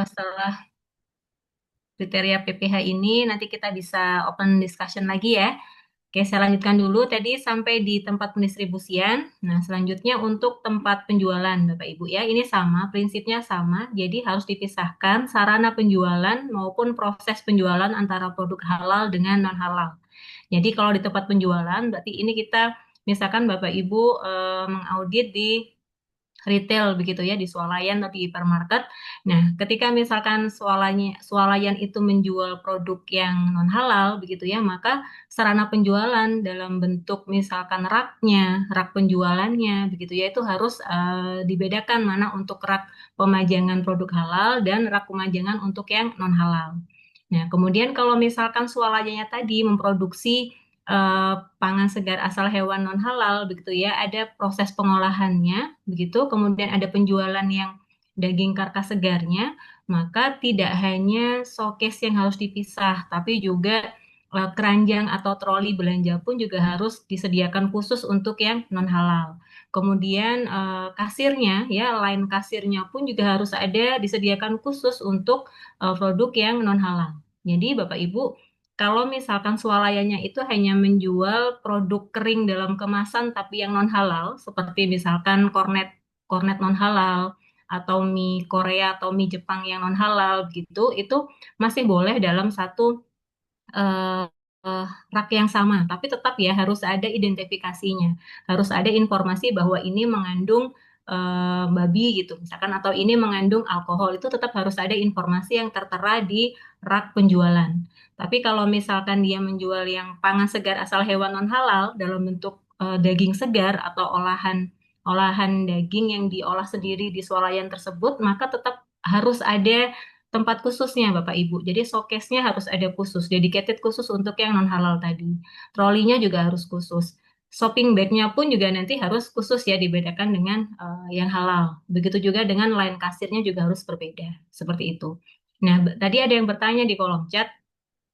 Setelah kriteria PPH ini nanti kita bisa open discussion lagi ya. Oke, saya lanjutkan dulu tadi sampai di tempat pendistribusian. Nah, selanjutnya untuk tempat penjualan, Bapak Ibu ya. Ini sama, prinsipnya sama. Jadi harus dipisahkan sarana penjualan maupun proses penjualan antara produk halal dengan non halal. Jadi kalau di tempat penjualan, berarti ini kita misalkan Bapak Ibu mengaudit di retail begitu ya di swalayan atau di hipermarket. Nah, ketika misalkan swalayan itu menjual produk yang non halal begitu ya, maka sarana penjualan dalam bentuk misalkan rak penjualannya begitu ya itu harus dibedakan mana untuk rak pemajangan produk halal dan rak pemajangan untuk yang non halal. Nah, kemudian kalau misalkan swalayannya tadi memproduksi eh, pangan segar asal hewan non halal begitu ya, ada proses pengolahannya begitu, kemudian ada penjualan yang daging karkas segarnya, maka tidak hanya showcase yang harus dipisah, tapi juga keranjang atau troli belanja pun juga harus disediakan khusus untuk yang non halal. Kemudian kasirnya ya, line kasirnya pun juga harus ada disediakan khusus untuk produk yang non halal. Jadi Bapak Ibu kalau misalkan swalayannya itu hanya menjual produk kering dalam kemasan tapi yang non halal, seperti misalkan kornet kornet non halal atau mie Korea atau mie Jepang yang non halal gitu, itu masih boleh dalam satu eh, rak yang sama, tapi tetap ya harus ada identifikasinya, harus ada informasi bahwa ini mengandung babi gitu, misalkan atau ini mengandung alkohol itu tetap harus ada informasi yang tertera di rak penjualan. Tapi kalau misalkan dia menjual yang pangan segar asal hewan non halal dalam bentuk daging segar atau olahan olahan daging yang diolah sendiri di swalayan tersebut, maka tetap harus ada tempat khususnya Bapak Ibu. Jadi showcase-nya harus ada khusus, dedicated khusus untuk yang non halal tadi. Trolinya juga harus khusus. Shopping bag-nya pun juga nanti harus khusus ya dibedakan dengan yang halal. Begitu juga dengan line kasirnya juga harus berbeda. Seperti itu. Nah, tadi ada yang bertanya di kolom chat,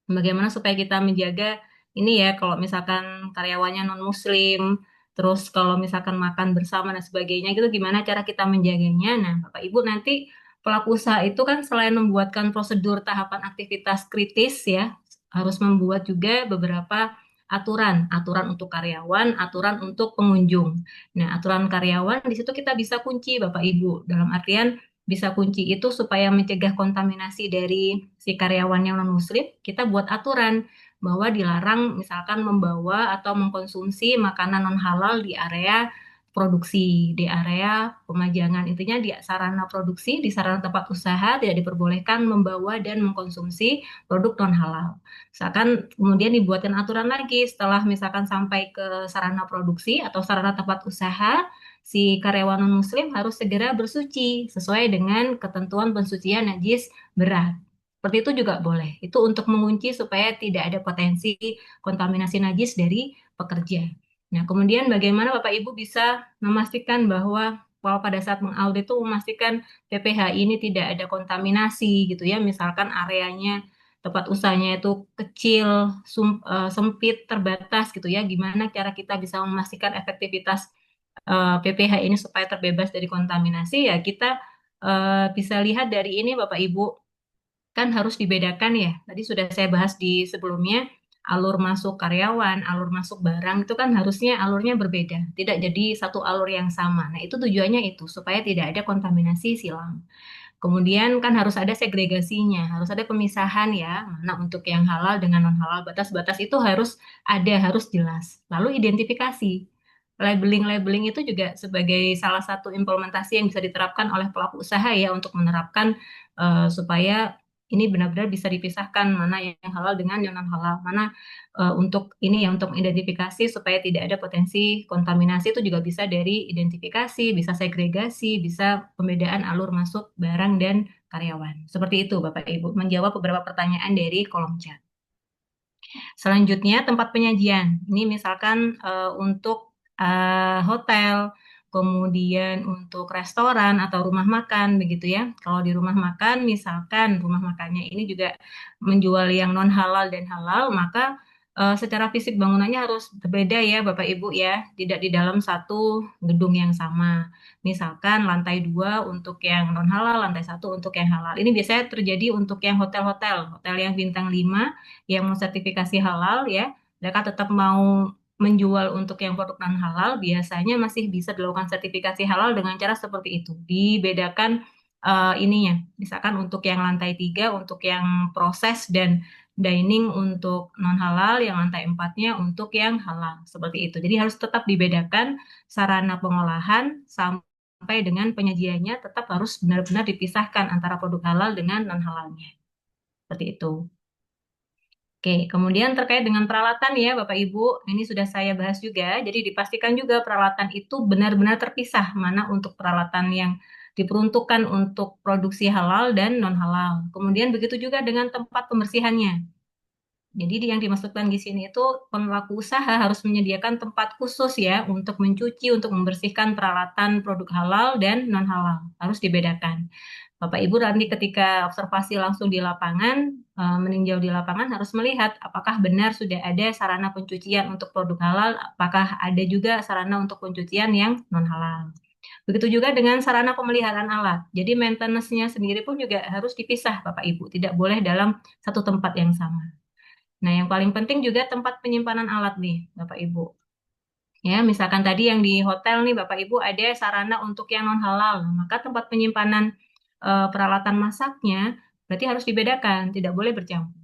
bagaimana supaya kita menjaga ini ya kalau misalkan karyawannya non muslim, terus kalau misalkan makan bersama dan sebagainya gitu gimana cara kita menjaganya. Nah, Bapak Ibu nanti pelaku usaha itu kan selain membuatkan prosedur tahapan aktivitas kritis ya, harus membuat juga beberapa aturan untuk karyawan, aturan untuk pengunjung. Nah, aturan karyawan di situ kita bisa kunci Bapak Ibu dalam artian bisa kunci itu supaya mencegah kontaminasi dari si karyawan yang non-muslim, kita buat aturan bahwa dilarang misalkan membawa atau mengkonsumsi makanan non-halal di area produksi, di area pemajangan. Intinya di sarana produksi, di sarana tempat usaha tidak diperbolehkan membawa dan mengkonsumsi produk non-halal. Misalkan kemudian dibuatkan aturan lagi setelah misalkan sampai ke sarana produksi atau sarana tempat usaha, si karyawan non-muslim harus segera bersuci sesuai dengan ketentuan pensucian najis berat. Seperti itu juga boleh. Itu untuk mengunci supaya tidak ada potensi kontaminasi najis dari pekerja. Nah, kemudian bagaimana Bapak Ibu bisa memastikan bahwa kalau pada saat mengaudit itu memastikan PPH ini tidak ada kontaminasi gitu ya, misalkan areanya tempat usahanya itu kecil, sempit, terbatas gitu ya. Gimana cara kita bisa memastikan efektivitas PPH ini supaya terbebas dari kontaminasi ya kita bisa lihat dari ini Bapak Ibu kan harus dibedakan ya. Tadi sudah saya bahas di sebelumnya alur masuk karyawan, alur masuk barang itu kan harusnya alurnya berbeda, tidak jadi satu alur yang sama. Nah, itu tujuannya itu supaya tidak ada kontaminasi silang. Kemudian kan harus ada segregasinya, harus ada pemisahan ya, mana untuk yang halal dengan non halal, batas-batas itu harus ada, harus jelas. Lalu identifikasi. Labeling-labeling itu juga sebagai salah satu implementasi yang bisa diterapkan oleh pelaku usaha ya untuk menerapkan supaya ini benar-benar bisa dipisahkan mana yang halal dengan yang non halal, mana untuk ini ya untuk identifikasi supaya tidak ada potensi kontaminasi itu juga bisa dari identifikasi, bisa segregasi, bisa pembedaan alur masuk barang dan karyawan. Seperti itu Bapak Ibu, menjawab beberapa pertanyaan dari kolom chat. Selanjutnya tempat penyajian. Ini misalkan untuk hotel, kemudian untuk restoran atau rumah makan begitu ya. Kalau di rumah makan misalkan rumah makannya ini juga menjual yang non halal dan halal, maka secara fisik bangunannya harus berbeda ya Bapak Ibu ya, tidak di dalam satu gedung yang sama. Misalkan lantai 2 untuk yang non halal, lantai 1 untuk yang halal. Ini biasanya terjadi untuk yang hotel-hotel, hotel yang bintang 5 yang mau sertifikasi halal ya. Mereka tetap mau menjual untuk yang produk non halal, biasanya masih bisa dilakukan sertifikasi halal dengan cara seperti itu. Dibedakan ininya, misalkan untuk yang lantai 3 untuk yang proses dan dining untuk non halal, yang lantai empatnya untuk yang halal. Seperti itu. Jadi harus tetap dibedakan sarana pengolahan sampai dengan penyajiannya tetap harus benar-benar dipisahkan antara produk halal dengan non halalnya. Seperti itu. Oke, kemudian terkait dengan peralatan ya Bapak Ibu, ini sudah saya bahas juga. Jadi dipastikan juga peralatan itu benar-benar terpisah, mana untuk peralatan yang diperuntukkan untuk produksi halal dan non halal. Kemudian begitu juga dengan tempat pembersihannya. Jadi yang dimasukkan di sini itu pelaku usaha harus menyediakan tempat khusus ya untuk mencuci, untuk membersihkan peralatan produk halal dan non halal. Harus dibedakan. Bapak Ibu nanti ketika observasi langsung di lapangan, meninjau di lapangan harus melihat apakah benar sudah ada sarana pencucian untuk produk halal, apakah ada juga sarana untuk pencucian yang non halal. Begitu juga dengan sarana pemeliharaan alat. Jadi maintenance-nya sendiri pun juga harus dipisah Bapak Ibu, tidak boleh dalam satu tempat yang sama. Nah, yang paling penting juga tempat penyimpanan alat nih, Bapak Ibu. Ya, misalkan tadi yang di hotel nih, Bapak Ibu ada sarana untuk yang non halal, maka tempat penyimpanan peralatan masaknya berarti harus dibedakan, tidak boleh bercampur.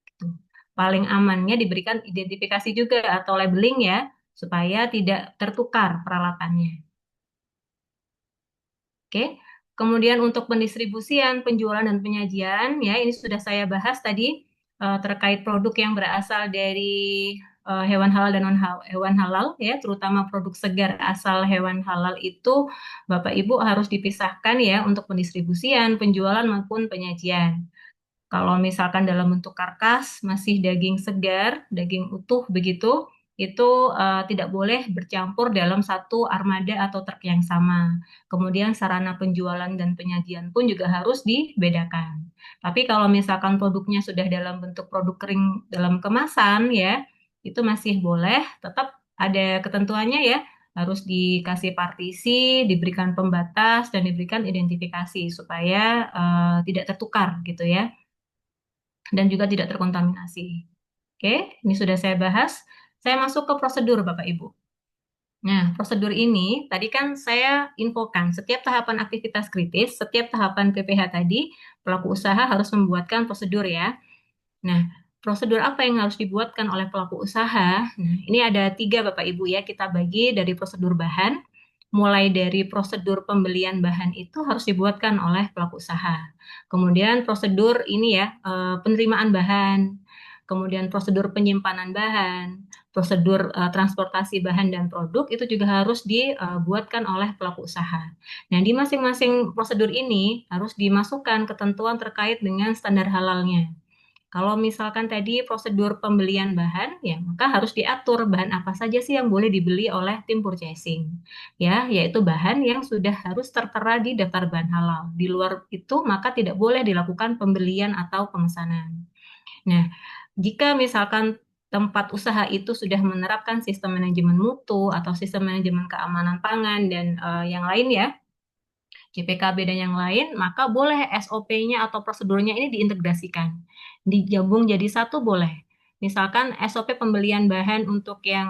Gitu. Paling amannya diberikan identifikasi juga atau labeling ya, supaya tidak tertukar peralatannya. Oke. Kemudian untuk pendistribusian, penjualan dan penyajian, ya ini sudah saya bahas tadi terkait produk yang berasal dari hewan halal dan non hewan halal, ya terutama produk segar asal hewan halal itu Bapak Ibu harus dipisahkan ya untuk pendistribusian, penjualan maupun penyajian. Kalau misalkan dalam bentuk karkas, masih daging segar, daging utuh begitu, itu tidak boleh bercampur dalam satu armada atau truk yang sama. Kemudian sarana penjualan dan penyajian pun juga harus dibedakan. Tapi kalau misalkan produknya sudah dalam bentuk produk kering dalam kemasan ya, itu masih boleh, tetap ada ketentuannya ya, harus dikasih partisi, diberikan pembatas, dan diberikan identifikasi supaya tidak tertukar gitu ya dan juga tidak terkontaminasi. Oke, ini sudah saya bahas. Saya masuk ke prosedur, Bapak Ibu. Nah, prosedur ini tadi kan saya infokan setiap tahapan aktivitas kritis, setiap tahapan PPH tadi, pelaku usaha harus membuatkan prosedur ya. Nah, prosedur apa yang harus dibuatkan oleh pelaku usaha? Nah, ini ada 3 Bapak Ibu ya, kita bagi dari prosedur bahan. Mulai dari prosedur pembelian bahan itu harus dibuatkan oleh pelaku usaha. Kemudian prosedur ini ya, penerimaan bahan. Kemudian prosedur penyimpanan bahan, prosedur transportasi bahan dan produk itu juga harus dibuatkan oleh pelaku usaha. Nah, di masing-masing prosedur ini harus dimasukkan ketentuan terkait dengan standar halalnya. Kalau misalkan tadi prosedur pembelian bahan, ya maka harus diatur bahan apa saja sih yang boleh dibeli oleh tim purchasing. Ya, yaitu bahan yang sudah harus tertera di daftar bahan halal. Di luar itu maka tidak boleh dilakukan pembelian atau pemesanan. Nah, jika misalkan tempat usaha itu sudah menerapkan sistem manajemen mutu atau sistem manajemen keamanan pangan dan yang lain ya, JPKB dan yang lain, maka boleh SOP-nya atau prosedurnya ini diintegrasikan. Digabung jadi satu boleh. Misalkan SOP pembelian bahan untuk yang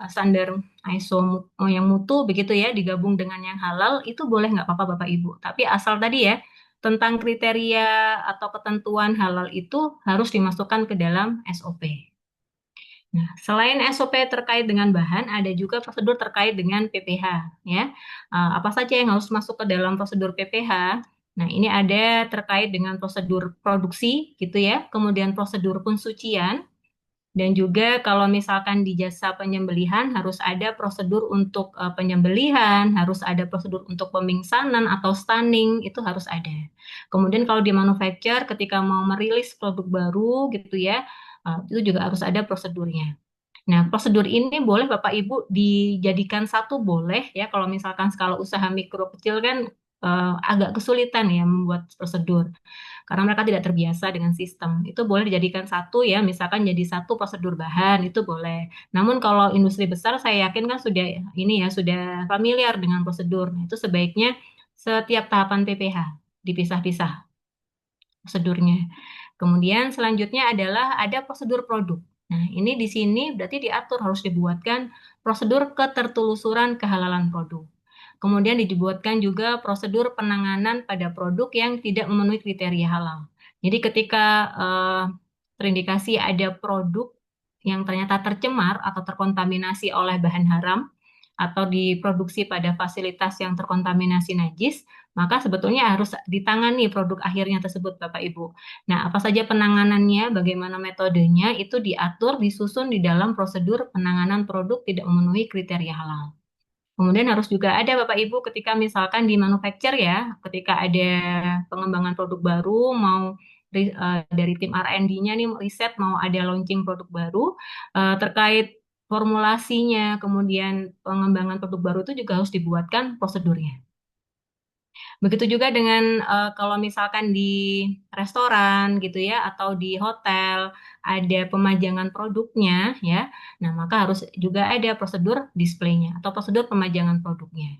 standar ISO yang mutu begitu ya, digabung dengan yang halal, itu boleh nggak apa-apa Bapak Ibu. Tapi asal tadi ya, tentang kriteria atau ketentuan halal itu harus dimasukkan ke dalam SOP. Nah, selain SOP terkait dengan bahan, ada juga prosedur terkait dengan PPH, ya. Apa saja yang harus masuk ke dalam prosedur PPH? Nah, ini ada terkait dengan prosedur produksi, gitu ya. Kemudian prosedur pensucian, dan juga kalau misalkan di jasa penyembelihan harus ada prosedur untuk penyembelihan, harus ada prosedur untuk pemingsanan atau stunning, itu harus ada. Kemudian kalau di manufacture ketika mau merilis produk baru gitu ya, itu juga harus ada prosedurnya. Nah, prosedur ini boleh Bapak Ibu dijadikan satu boleh ya kalau misalkan skala usaha mikro kecil kan agak kesulitan ya membuat prosedur karena mereka tidak terbiasa dengan sistem. Itu boleh dijadikan satu ya, misalkan jadi satu prosedur bahan itu boleh. Namun kalau industri besar saya yakin kan sudah ini ya sudah familiar dengan prosedur. Nah, itu sebaiknya setiap tahapan PPH dipisah-pisah prosedurnya. Kemudian selanjutnya adalah ada prosedur produk. Nah, ini di sini berarti diatur harus dibuatkan prosedur ketertelusuran kehalalan produk. Kemudian dibuatkan juga prosedur penanganan pada produk yang tidak memenuhi kriteria halal. Jadi ketika terindikasi ada produk yang ternyata tercemar atau terkontaminasi oleh bahan haram atau diproduksi pada fasilitas yang terkontaminasi najis, maka sebetulnya harus ditangani produk akhirnya tersebut, Bapak Ibu. Nah, apa saja penanganannya, bagaimana metodenya, itu diatur, disusun di dalam prosedur penanganan produk tidak memenuhi kriteria halal. Kemudian harus juga ada Bapak Ibu ketika misalkan di manufacture ya, ketika ada pengembangan produk baru, mau dari tim R&D-nya nih riset mau ada launching produk baru terkait formulasinya, kemudian pengembangan produk baru itu juga harus dibuatkan prosedurnya. Begitu juga dengan kalau misalkan di restoran gitu ya atau di hotel ada pemajangan produknya ya. Nah, maka harus juga ada prosedur displaynya atau prosedur pemajangan produknya.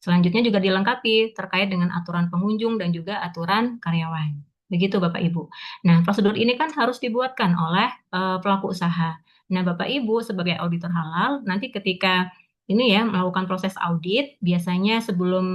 Selanjutnya juga dilengkapi terkait dengan aturan pengunjung dan juga aturan karyawan. Begitu Bapak Ibu. Nah, prosedur ini kan harus dibuatkan oleh pelaku usaha. Nah, Bapak Ibu sebagai auditor halal, nanti ketika ini ya melakukan proses audit, biasanya sebelum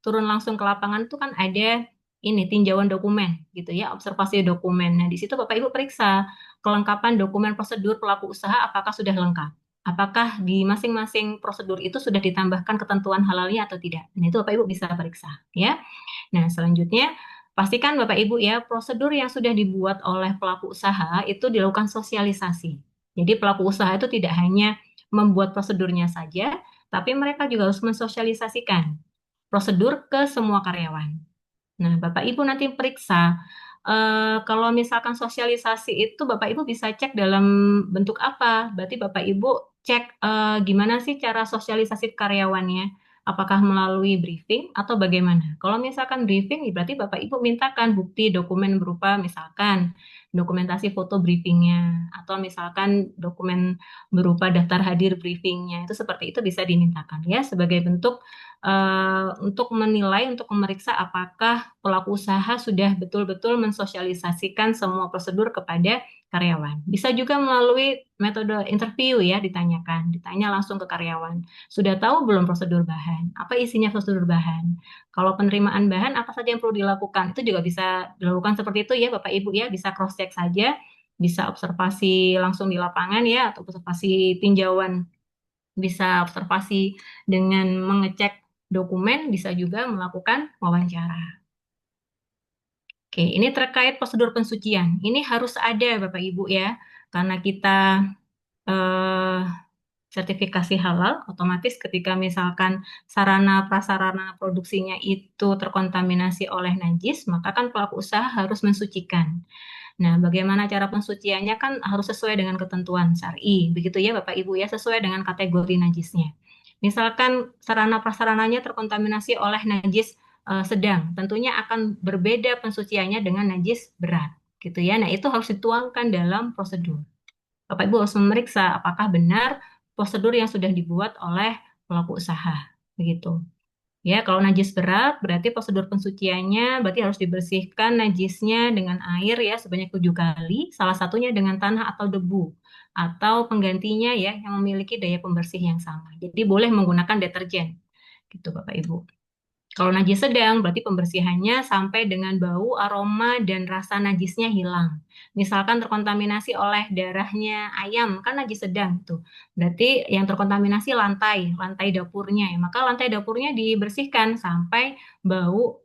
turun langsung ke lapangan itu kan ada ini tinjauan dokumen gitu ya, observasi dokumen. Nah, di situ Bapak Ibu periksa kelengkapan dokumen prosedur pelaku usaha apakah sudah lengkap. Apakah di masing-masing prosedur itu sudah ditambahkan ketentuan halalnya atau tidak? Nah, itu Bapak Ibu bisa periksa, ya. Nah, selanjutnya pastikan Bapak Ibu ya, prosedur yang sudah dibuat oleh pelaku usaha itu dilakukan sosialisasi. Jadi pelaku usaha itu tidak hanya membuat prosedurnya saja, tapi mereka juga harus mensosialisasikan prosedur ke semua karyawan. Nah, Bapak Ibu nanti periksa. Kalau misalkan sosialisasi itu Bapak Ibu bisa cek dalam bentuk apa. Berarti Bapak Ibu cek gimana sih cara sosialisasi karyawannya. Apakah melalui briefing atau bagaimana? Kalau misalkan briefing, berarti Bapak Ibu mintakan bukti dokumen berupa misalkan dokumentasi foto briefingnya atau misalkan dokumen berupa daftar hadir briefingnya. Itu seperti itu bisa dimintakan ya sebagai bentuk untuk menilai, untuk memeriksa apakah pelaku usaha sudah betul-betul mensosialisasikan semua prosedur kepada karyawan. Bisa juga melalui metode interview ya, ditanya langsung ke karyawan. Sudah tahu belum prosedur bahan? Apa isinya prosedur bahan? Kalau penerimaan bahan, apa saja yang perlu dilakukan? Itu juga bisa dilakukan seperti itu ya, Bapak Ibu ya, bisa cross check saja, bisa observasi langsung di lapangan ya, atau observasi tinjauan bisa observasi dengan mengecek dokumen, bisa juga melakukan wawancara. Oke, ini terkait prosedur pensucian. Ini harus ada Bapak Ibu ya, karena kita eh, sertifikasi halal, otomatis ketika misalkan sarana prasarana produksinya itu terkontaminasi oleh najis, maka kan pelaku usaha harus mensucikan. Nah, bagaimana cara pensuciannya kan harus sesuai dengan ketentuan syar'i. Begitu ya Bapak Ibu ya, sesuai dengan kategori najisnya. Misalkan sarana prasarananya terkontaminasi oleh najis sedang, tentunya akan berbeda pensuciannya dengan najis berat, gitu ya. Nah, itu harus dituangkan dalam prosedur. Bapak Ibu harus memeriksa apakah benar prosedur yang sudah dibuat oleh pelaku usaha, begitu. Ya, kalau najis berat berarti prosedur pensuciannya berarti harus dibersihkan najisnya dengan air ya sebanyak 7 kali, salah satunya dengan tanah atau debu atau penggantinya ya yang memiliki daya pembersih yang sama. Jadi boleh menggunakan deterjen gitu Bapak Ibu. Kalau najis sedang, berarti pembersihannya sampai dengan bau, aroma, dan rasa najisnya hilang. Misalkan terkontaminasi oleh darahnya ayam, kan najis sedang tuh. Berarti yang terkontaminasi lantai dapurnya ya. Maka lantai dapurnya dibersihkan sampai bau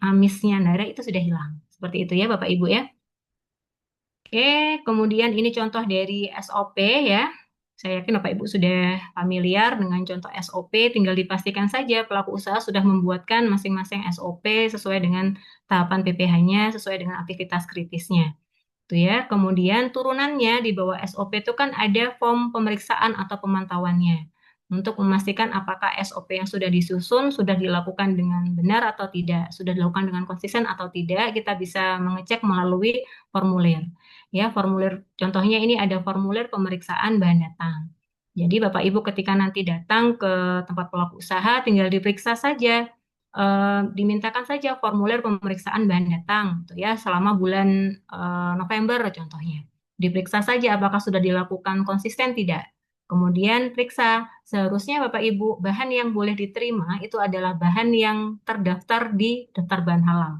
amisnya darah itu sudah hilang. Seperti itu ya Bapak Ibu ya. Oke, kemudian ini contoh dari SOP ya. Saya yakin Bapak Ibu sudah familiar dengan contoh SOP, tinggal dipastikan saja pelaku usaha sudah membuatkan masing-masing SOP sesuai dengan tahapan PPH-nya, sesuai dengan aktivitas kritisnya. Itu ya. Kemudian turunannya di bawah SOP itu kan ada form pemeriksaan atau pemantauannya. untuk memastikan apakah SOP yang sudah disusun sudah dilakukan dengan benar atau tidak, sudah dilakukan dengan konsisten atau tidak, kita bisa mengecek melalui formulir. Ya, formulir contohnya ini ada formulir pemeriksaan bahan datang. Jadi Bapak Ibu ketika nanti datang ke tempat pelaku usaha tinggal diperiksa saja, dimintakan saja formulir pemeriksaan bahan datang, gitu ya, selama bulan November contohnya. Diperiksa saja apakah sudah dilakukan konsisten tidak. Kemudian periksa, seharusnya Bapak Ibu, bahan yang boleh diterima itu adalah bahan yang terdaftar di daftar bahan halal.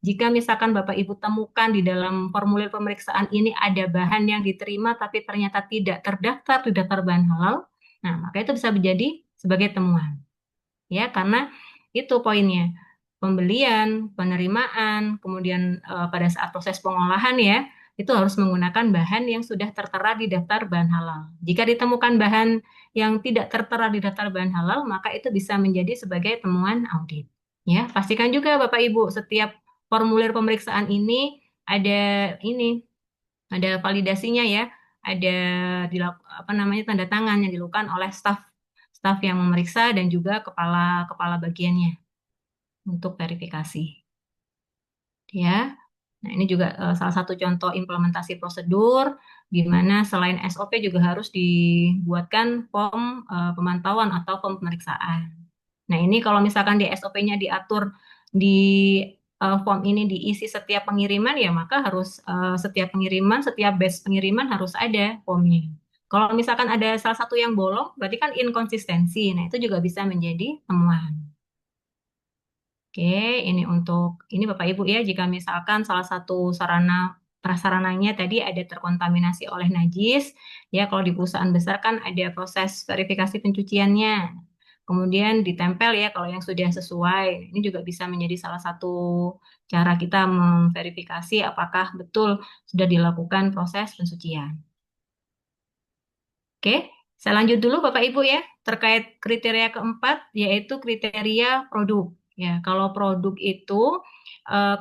Jika misalkan Bapak Ibu temukan di dalam formulir pemeriksaan ini ada bahan yang diterima tapi ternyata tidak terdaftar di daftar bahan halal, nah maka itu bisa menjadi sebagai temuan. Ya, karena itu poinnya. Pembelian, penerimaan, kemudian pada saat proses pengolahan ya, itu harus menggunakan bahan yang sudah tertera di daftar bahan halal. Jika ditemukan bahan yang tidak tertera di daftar bahan halal, maka itu bisa menjadi sebagai temuan audit. Ya, pastikan juga Bapak Ibu setiap formulir pemeriksaan ini ada validasinya ya, ada apa namanya tanda tangan yang dilakukan oleh staf staf yang memeriksa dan juga kepala kepala bagiannya untuk verifikasi. Ya. Nah, ini juga salah satu contoh implementasi prosedur di mana selain SOP juga harus dibuatkan form pemantauan atau form pemeriksaan. Nah, ini kalau misalkan di SOP-nya diatur di form ini diisi setiap pengiriman ya, maka harus setiap pengiriman, setiap batch pengiriman harus ada formnya. Kalau misalkan ada salah satu yang bolong, berarti kan inkonsistensi. Nah, itu juga bisa menjadi temuan. Oke, ini untuk ini Bapak Ibu ya, jika misalkan salah satu sarana prasarananya tadi ada terkontaminasi oleh najis, ya kalau di perusahaan besar kan ada proses verifikasi pencuciannya. Kemudian ditempel ya kalau yang sudah sesuai. Ini juga bisa menjadi salah satu cara kita memverifikasi apakah betul sudah dilakukan proses pensucian. Oke, saya lanjut dulu Bapak Ibu ya, terkait kriteria keempat yaitu kriteria produk. Ya, kalau produk itu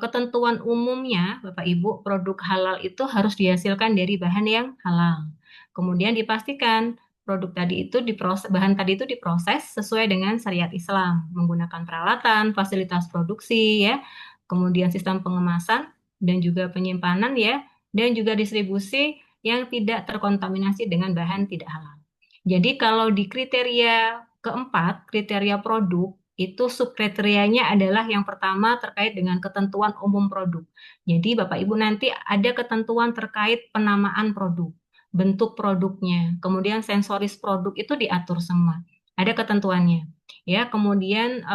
ketentuan umumnya Bapak Ibu, produk halal itu harus dihasilkan dari bahan yang halal. Kemudian dipastikan produk tadi itu diproses, bahan tadi itu diproses sesuai dengan syariat Islam, menggunakan peralatan, fasilitas produksi ya, kemudian sistem pengemasan dan juga penyimpanan ya, dan juga distribusi yang tidak terkontaminasi dengan bahan tidak halal. Jadi kalau di kriteria keempat, kriteria produk, itu subkriterianya adalah yang pertama terkait dengan ketentuan umum produk. Jadi Bapak Ibu nanti ada ketentuan terkait penamaan produk, bentuk produknya, kemudian sensoris produk itu diatur semua. Ada ketentuannya. Ya, kemudian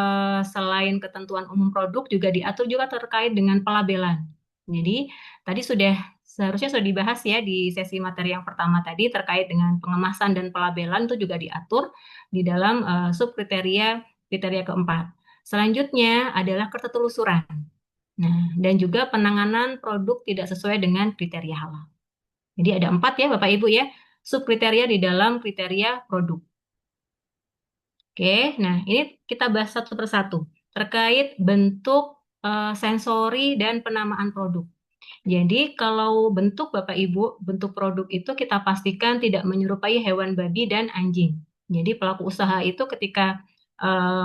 selain ketentuan umum produk juga diatur juga terkait dengan pelabelan. Jadi tadi seharusnya sudah dibahas ya di sesi materi yang pertama tadi terkait dengan pengemasan dan pelabelan itu juga diatur di dalam subkriteria kriteria keempat. Selanjutnya adalah ketertelusuran. Nah, dan juga penanganan produk tidak sesuai dengan kriteria halal. Jadi ada 4 ya Bapak Ibu ya, subkriteria di dalam kriteria produk. Oke, nah ini kita bahas satu persatu terkait bentuk sensori dan penamaan produk. Jadi kalau bentuk Bapak Ibu, bentuk produk itu kita pastikan tidak menyerupai hewan babi dan anjing. Jadi pelaku usaha itu ketika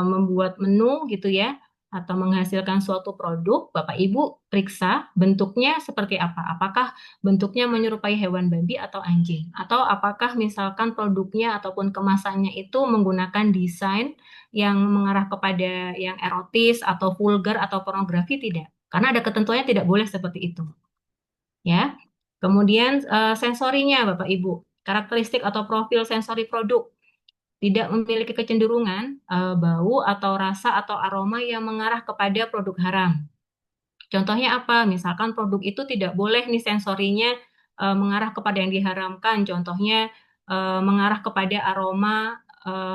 membuat menu gitu ya, atau menghasilkan suatu produk, Bapak Ibu periksa bentuknya seperti apa. Apakah bentuknya menyerupai hewan babi atau anjing? Atau apakah misalkan produknya ataupun kemasannya itu menggunakan desain yang mengarah kepada yang erotis atau vulgar atau pornografi tidak? Karena ada ketentuannya tidak boleh seperti itu ya. Kemudian sensorinya Bapak Ibu, karakteristik atau profil sensori produk tidak memiliki kecenderungan bau atau rasa atau aroma yang mengarah kepada produk haram. Contohnya apa? Misalkan produk itu tidak boleh nih sensorinya mengarah kepada yang diharamkan. Contohnya mengarah kepada aroma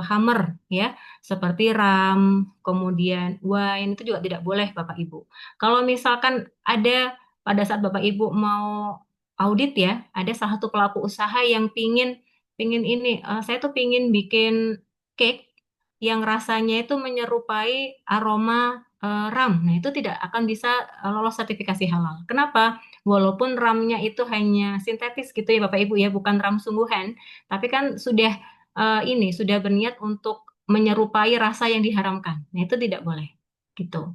hammer ya, seperti ram, kemudian wine itu juga tidak boleh Bapak Ibu. Kalau misalkan ada pada saat Bapak Ibu mau audit ya, ada salah satu pelaku usaha yang pingin ini, saya tuh pingin bikin cake yang rasanya itu menyerupai aroma RAM. Nah, itu tidak akan bisa lolos sertifikasi halal. Kenapa? Walaupun RAM-nya itu hanya sintetis gitu ya Bapak Ibu ya, bukan RAM sungguhan, tapi kan sudah ini sudah berniat untuk menyerupai rasa yang diharamkan. Nah, itu tidak boleh. Gitu.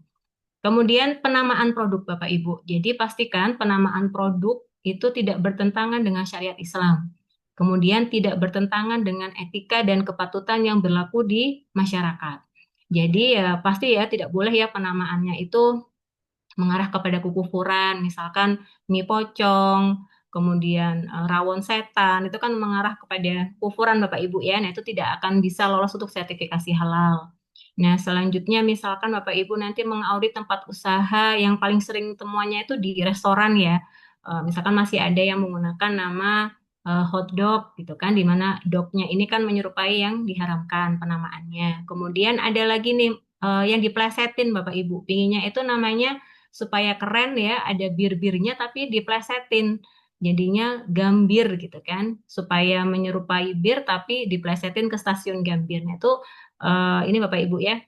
Kemudian penamaan produk Bapak Ibu. Jadi pastikan penamaan produk itu tidak bertentangan dengan syariat Islam. Kemudian tidak bertentangan dengan etika dan kepatutan yang berlaku di masyarakat. Jadi ya pasti ya tidak boleh ya penamaannya itu mengarah kepada kekufuran, misalkan mie pocong, kemudian rawon setan, itu kan mengarah kepada kufuran Bapak Ibu ya. Nah, itu tidak akan bisa lolos untuk sertifikasi halal. Nah, selanjutnya misalkan Bapak Ibu nanti mengaudit tempat usaha yang paling sering temuannya itu di restoran ya. Misalkan masih ada yang menggunakan nama hotdog gitu kan, di mana dognya ini kan menyerupai yang diharamkan penamaannya. Kemudian ada lagi nih yang diplesetin Bapak Ibu. Pinginnya itu namanya supaya keren ya, ada bir-birnya tapi diplesetin. Jadinya gambir gitu kan, supaya menyerupai bir tapi diplesetin ke stasiun gambirnya itu ini Bapak Ibu ya,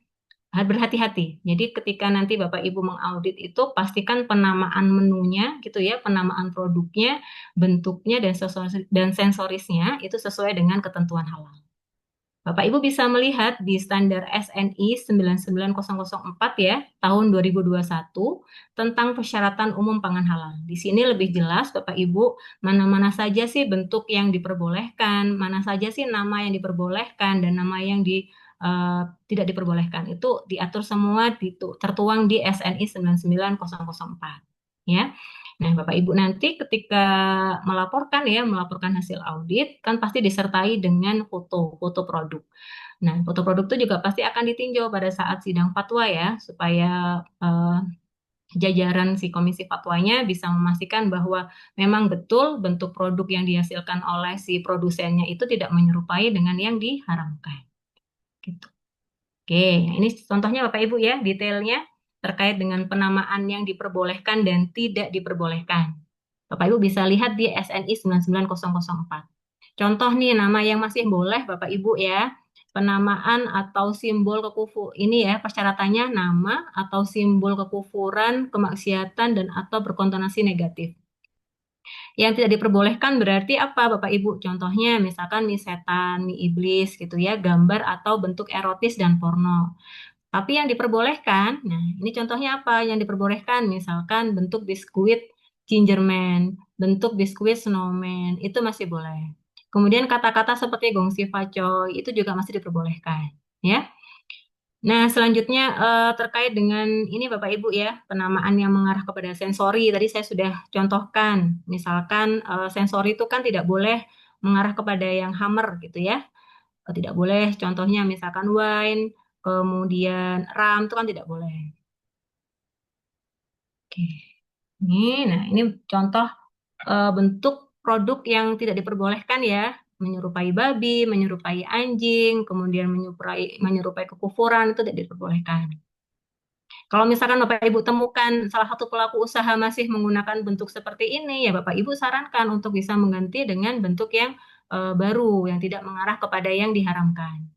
berhati-hati. Jadi ketika nanti Bapak Ibu mengaudit itu pastikan penamaan menunya gitu ya, penamaan produknya, bentuknya dan sensorisnya itu sesuai dengan ketentuan halal. Bapak Ibu bisa melihat di standar SNI 99004 ya, tahun 2021 tentang persyaratan umum pangan halal. Di sini lebih jelas Bapak Ibu, mana-mana saja sih bentuk yang diperbolehkan, mana saja sih nama yang diperbolehkan dan nama yang tidak diperbolehkan. Itu diatur semua tertuang di SNI 99004 ya. Nah, Bapak Ibu nanti ketika melaporkan hasil audit, kan pasti disertai dengan foto produk. Nah, foto produk itu juga pasti akan ditinjau pada saat sidang fatwa ya, supaya jajaran si komisi fatwanya bisa memastikan bahwa memang betul bentuk produk yang dihasilkan oleh si produsennya itu tidak menyerupai dengan yang diharamkan. Gitu. Oke, ini contohnya Bapak Ibu ya, detailnya terkait dengan penamaan yang diperbolehkan dan tidak diperbolehkan. Bapak Ibu bisa lihat di SNI 99004. Contoh nih nama yang masih boleh Bapak Ibu ya. Penamaan atau simbol ini ya persyaratannya nama atau simbol kekufuran, kemaksiatan dan atau berkonotasi negatif. Yang tidak diperbolehkan berarti apa Bapak Ibu? Contohnya misalkan mie setan, mie iblis gitu ya, gambar atau bentuk erotis dan porno. Tapi yang diperbolehkan, nah ini contohnya apa yang diperbolehkan? Misalkan bentuk biskuit Gingerman, bentuk biskuit snowman, itu masih boleh. Kemudian kata-kata seperti gongsi facoy, itu juga masih diperbolehkan. Ya. Nah, selanjutnya terkait dengan ini Bapak Ibu ya, penamaan yang mengarah kepada sensori. Tadi saya sudah contohkan, misalkan sensori itu kan tidak boleh mengarah kepada yang hammer gitu ya. Tidak boleh, contohnya misalkan wine, kemudian ram itu kan tidak boleh. Oke. Ini contoh bentuk produk yang tidak diperbolehkan ya, menyerupai babi, menyerupai anjing, kemudian menyerupai kekufuran itu tidak diperbolehkan. Kalau misalkan Bapak Ibu temukan salah satu pelaku usaha masih menggunakan bentuk seperti ini, ya Bapak Ibu sarankan untuk bisa mengganti dengan bentuk yang baru, yang tidak mengarah kepada yang diharamkan.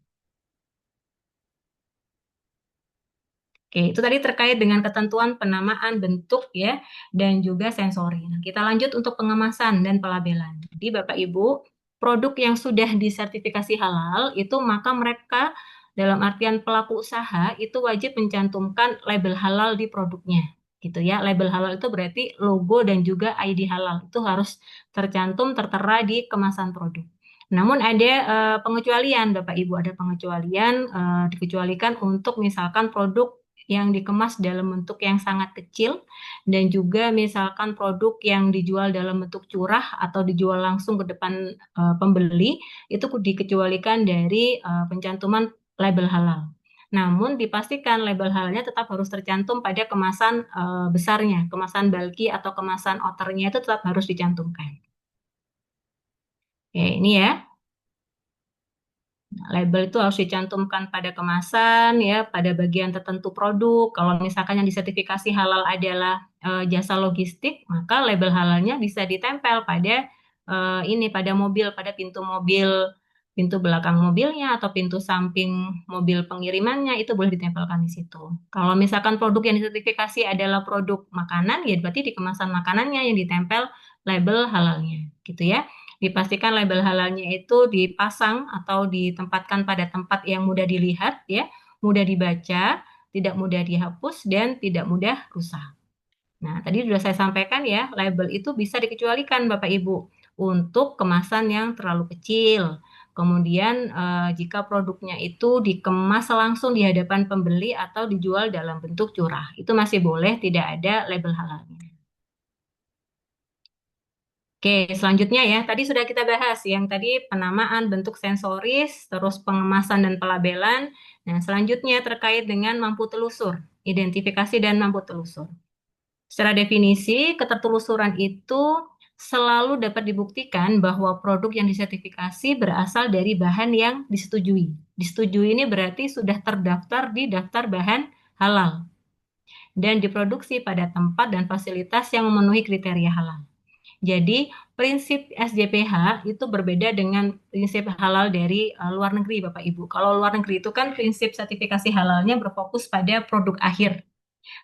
Oke, itu tadi terkait dengan ketentuan penamaan bentuk ya dan juga sensori. Nah, kita lanjut untuk pengemasan dan pelabelan. Jadi Bapak Ibu, produk yang sudah disertifikasi halal itu maka mereka dalam artian pelaku usaha itu wajib mencantumkan label halal di produknya. Gitu ya. Label halal itu berarti logo dan juga ID halal. Itu harus tercantum tertera di kemasan produk. Namun ada pengecualian, Bapak Ibu, ada pengecualian dikecualikan untuk misalkan produk yang dikemas dalam bentuk yang sangat kecil dan juga misalkan produk yang dijual dalam bentuk curah atau dijual langsung ke depan pembeli itu dikecualikan dari pencantuman label halal. Namun dipastikan label halalnya tetap harus tercantum pada kemasan besarnya, kemasan bulky atau kemasan outernya itu tetap harus dicantumkan. Oke, ini ya. Label itu harus dicantumkan pada kemasan ya, pada bagian tertentu produk. Kalau misalkan yang disertifikasi halal adalah jasa logistik, maka label halalnya bisa ditempel pada ini pada mobil, pada pintu mobil, pintu belakang mobilnya atau pintu samping mobil pengirimannya itu boleh ditempelkan di situ. Kalau misalkan produk yang disertifikasi adalah produk makanan, ya berarti di kemasan makanannya yang ditempel label halalnya, gitu ya. Dipastikan label halalnya itu dipasang atau ditempatkan pada tempat yang mudah dilihat, ya, mudah dibaca, tidak mudah dihapus, dan tidak mudah rusak. Nah, tadi sudah saya sampaikan ya, label itu bisa dikecualikan Bapak Ibu untuk kemasan yang terlalu kecil. Kemudian jika produknya itu dikemas langsung di hadapan pembeli atau dijual dalam bentuk curah, itu masih boleh tidak ada label halalnya. Oke, selanjutnya ya, tadi sudah kita bahas yang tadi penamaan bentuk sensoris, terus pengemasan dan pelabelan. Nah, selanjutnya terkait dengan mampu telusur, identifikasi dan mampu telusur. Secara definisi, ketertelusuran itu selalu dapat dibuktikan bahwa produk yang disertifikasi berasal dari bahan yang disetujui. Disetujui ini berarti sudah terdaftar di daftar bahan halal dan diproduksi pada tempat dan fasilitas yang memenuhi kriteria halal. Jadi, prinsip SJPH itu berbeda dengan prinsip halal dari luar negeri, Bapak Ibu. Kalau luar negeri itu kan prinsip sertifikasi halalnya berfokus pada produk akhir.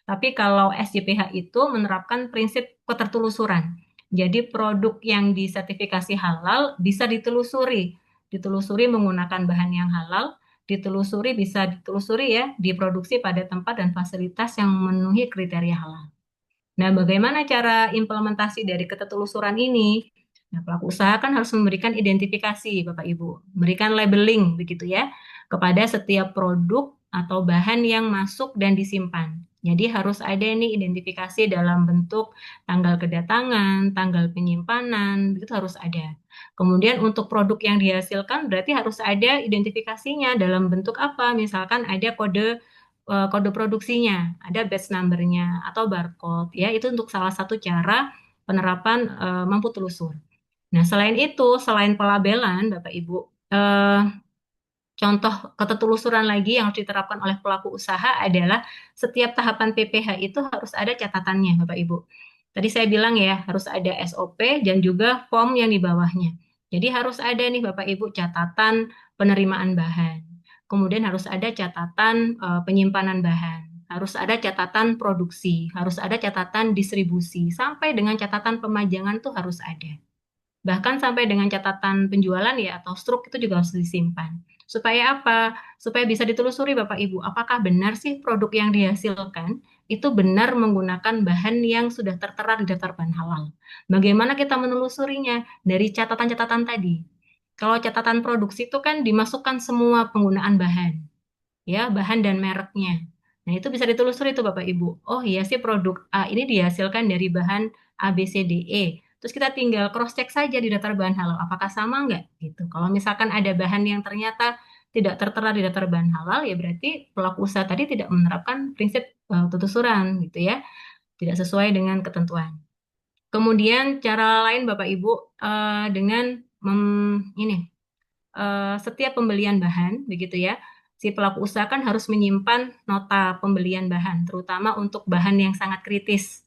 Tapi kalau SJPH itu menerapkan prinsip ketertelusuran. Jadi produk yang disertifikasi halal bisa ditelusuri. Ditelusuri menggunakan bahan yang halal, ditelusuri bisa ditelusuri ya, diproduksi pada tempat dan fasilitas yang memenuhi kriteria halal. Nah, bagaimana cara implementasi dari ketertelusuran ini? Nah, pelaku usaha kan harus memberikan identifikasi, Bapak Ibu, memberikan labeling begitu ya, kepada setiap produk atau bahan yang masuk dan disimpan. Jadi harus ada nih identifikasi dalam bentuk tanggal kedatangan, tanggal penyimpanan, itu harus ada. Kemudian untuk produk yang dihasilkan berarti harus ada identifikasinya dalam bentuk apa? Misalkan ada kode produksinya, ada batch number-nya atau barcode ya, itu untuk salah satu cara penerapan mampu telusur. Nah, selain itu, selain pelabelan, Bapak Ibu, eh, contoh ketertelusuran lagi yang harus diterapkan oleh pelaku usaha adalah setiap tahapan PPH itu harus ada catatannya, Bapak Ibu. Tadi saya bilang ya, harus ada SOP dan juga form yang di bawahnya. Jadi harus ada nih Bapak Ibu catatan penerimaan bahan. Kemudian harus ada catatan penyimpanan bahan. Harus ada catatan produksi, harus ada catatan distribusi, sampai dengan catatan pemajangan tuh harus ada. Bahkan sampai dengan catatan penjualan ya atau struk itu juga harus disimpan. Supaya apa? Supaya bisa ditelusuri Bapak Ibu, apakah benar sih produk yang dihasilkan itu benar menggunakan bahan yang sudah tertera di daftar bahan halal. Bagaimana kita menelusurinya? Dari catatan-catatan tadi. Kalau catatan produksi itu kan dimasukkan semua penggunaan bahan ya, bahan dan mereknya. Nah, itu bisa ditelusuri itu Bapak Ibu. Oh iya sih produk A ini dihasilkan dari bahan A, B, C, D, E. Terus kita tinggal cross check saja di daftar bahan halal, apakah sama nggak gitu. Kalau misalkan ada bahan yang ternyata tidak tertera di daftar bahan halal, ya berarti pelaku usaha tadi tidak menerapkan prinsip telusuran gitu ya, tidak sesuai dengan ketentuan. Kemudian cara lain Bapak Ibu dengan ini setiap pembelian bahan, begitu ya, si pelaku usaha kan harus menyimpan nota pembelian bahan, terutama untuk bahan yang sangat kritis.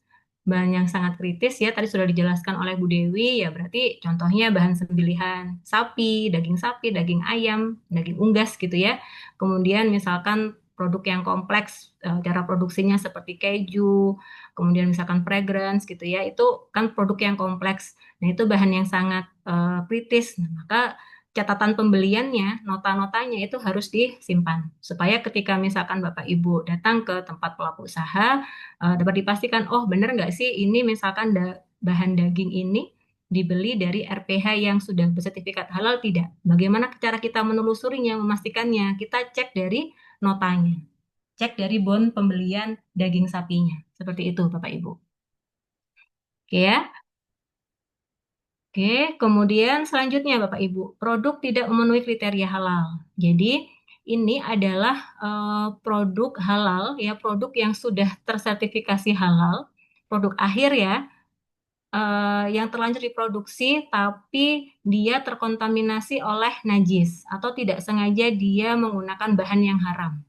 Bahan yang sangat kritis ya, tadi sudah dijelaskan oleh Bu Dewi, ya berarti contohnya bahan sembelihan sapi, daging ayam, daging unggas gitu ya. Kemudian misalkan produk yang kompleks, cara produksinya seperti keju, kemudian misalkan fragrance gitu ya, itu kan produk yang kompleks. Nah, itu bahan yang sangat kritis. Nah, maka catatan pembeliannya, nota-notanya itu harus disimpan supaya ketika misalkan Bapak Ibu datang ke tempat pelaku usaha dapat dipastikan oh benar nggak sih ini misalkan bahan daging ini dibeli dari RPH yang sudah bersertifikat halal tidak? Bagaimana cara kita menelusurinya, memastikannya? Kita cek dari notanya, cek dari bon pembelian daging sapinya. Seperti itu Bapak Ibu. Oke ya. Oke, kemudian selanjutnya Bapak Ibu, produk tidak memenuhi kriteria halal. Jadi ini adalah produk halal ya, produk yang sudah tersertifikasi halal, produk akhir ya, yang terlanjur diproduksi tapi dia terkontaminasi oleh najis atau tidak sengaja dia menggunakan bahan yang haram.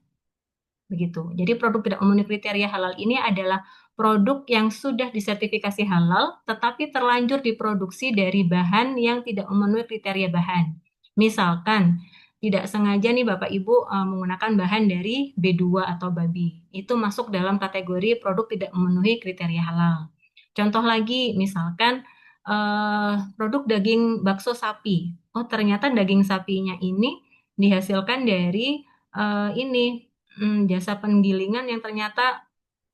Begitu. Jadi produk tidak memenuhi kriteria halal ini adalah produk yang sudah disertifikasi halal, tetapi terlanjur diproduksi dari bahan yang tidak memenuhi kriteria bahan. Misalkan, tidak sengaja nih Bapak Ibu menggunakan bahan dari B2 atau babi. Itu masuk dalam kategori produk tidak memenuhi kriteria halal. Contoh lagi, misalkan produk daging bakso sapi. Oh, ternyata daging sapinya ini dihasilkan dari ini jasa penggilingan yang ternyata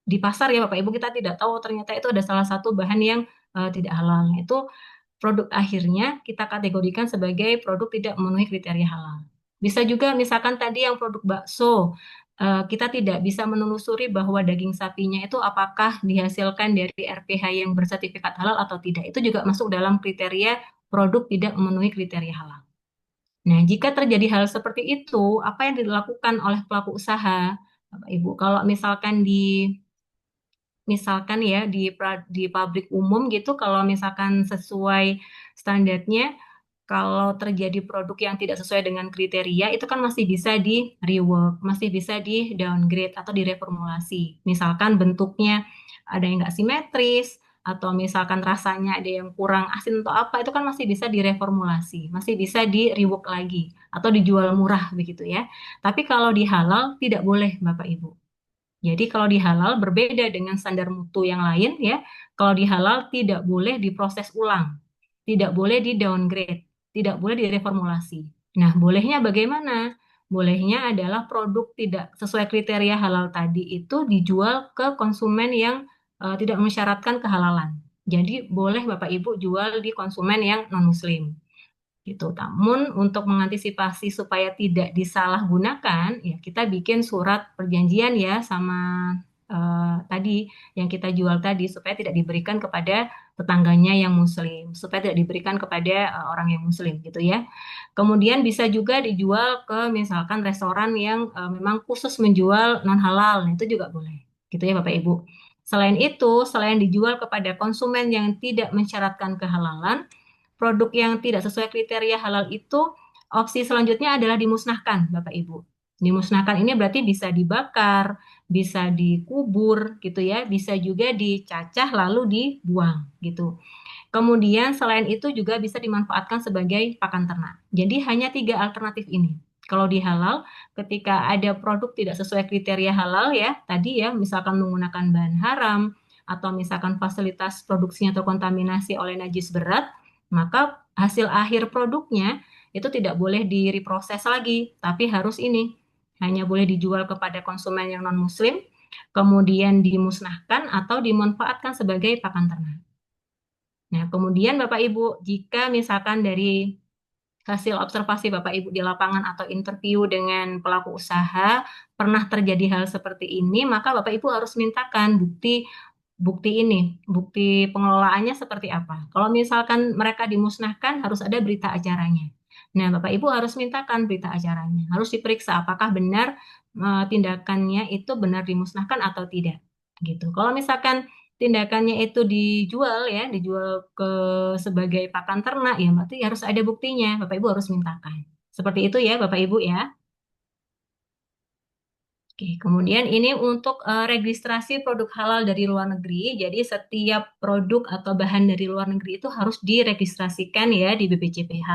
di pasar ya Bapak Ibu kita tidak tahu ternyata itu ada salah satu bahan yang tidak halal. Nah, itu produk akhirnya kita kategorikan sebagai produk tidak memenuhi kriteria halal. Bisa juga misalkan tadi yang produk bakso, kita tidak bisa menelusuri bahwa daging sapinya itu apakah dihasilkan dari RPH yang bersertifikat halal atau tidak. Itu juga masuk dalam kriteria produk tidak memenuhi kriteria halal. Nah, jika terjadi hal seperti itu, apa yang dilakukan oleh pelaku usaha, Bapak Ibu? Kalau misalkan ya di pabrik umum gitu kalau misalkan sesuai standarnya kalau terjadi produk yang tidak sesuai dengan kriteria itu kan masih bisa di rework, masih bisa di downgrade atau direformulasi. Misalkan bentuknya ada yang nggak simetris atau misalkan rasanya ada yang kurang asin atau apa itu kan masih bisa direformulasi, masih bisa di rework lagi atau dijual murah begitu ya. Tapi kalau di halal tidak boleh Bapak Ibu. Jadi kalau di halal berbeda dengan standar mutu yang lain ya. Kalau di halal tidak boleh diproses ulang, tidak boleh di downgrade, tidak boleh direformulasi. Nah, bolehnya bagaimana? Bolehnya adalah produk tidak sesuai kriteria halal tadi itu dijual ke konsumen yang tidak mensyaratkan kehalalan. Jadi boleh Bapak Ibu jual di konsumen yang non-muslim gitu. Namun untuk mengantisipasi supaya tidak disalahgunakan, ya kita bikin surat perjanjian ya sama tadi yang kita jual tadi supaya tidak diberikan kepada tetangganya yang muslim, supaya tidak diberikan kepada orang yang muslim gitu ya. Kemudian bisa juga dijual ke misalkan restoran yang memang khusus menjual non halal, nah itu juga boleh. Gitu ya Bapak Ibu. Selain itu, selain dijual kepada konsumen yang tidak mensyaratkan kehalalan, produk yang tidak sesuai kriteria halal itu opsi selanjutnya adalah dimusnahkan, Bapak Ibu. Dimusnahkan ini berarti bisa dibakar, bisa dikubur gitu ya, bisa juga dicacah lalu dibuang gitu. Kemudian selain itu juga bisa dimanfaatkan sebagai pakan ternak. Jadi hanya tiga alternatif ini. Kalau di halal, ketika ada produk tidak sesuai kriteria halal ya, tadi ya misalkan menggunakan bahan haram atau misalkan fasilitas produksinya terkontaminasi oleh najis berat, maka hasil akhir produknya itu tidak boleh direproses lagi, tapi harus ini hanya boleh dijual kepada konsumen yang non-muslim, kemudian dimusnahkan atau dimanfaatkan sebagai pakan ternak. Nah, kemudian Bapak Ibu, jika misalkan dari hasil observasi Bapak Ibu di lapangan atau interview dengan pelaku usaha pernah terjadi hal seperti ini, maka Bapak Ibu harus mintakan bukti bukti ini, bukti pengelolaannya seperti apa. Kalau misalkan mereka dimusnahkan, harus ada berita acaranya. Nah, Bapak Ibu harus mintakan berita acaranya. Harus diperiksa apakah benar tindakannya itu benar dimusnahkan atau tidak. Gitu. Kalau misalkan tindakannya itu dijual ya, dijual ke sebagai pakan ternak ya, berarti harus ada buktinya. Bapak Ibu harus mintakan. Seperti itu ya, Bapak Ibu ya. Oke, kemudian ini untuk registrasi produk halal dari luar negeri. Jadi setiap produk atau bahan dari luar negeri itu harus diregistrasikan ya di BPJPH.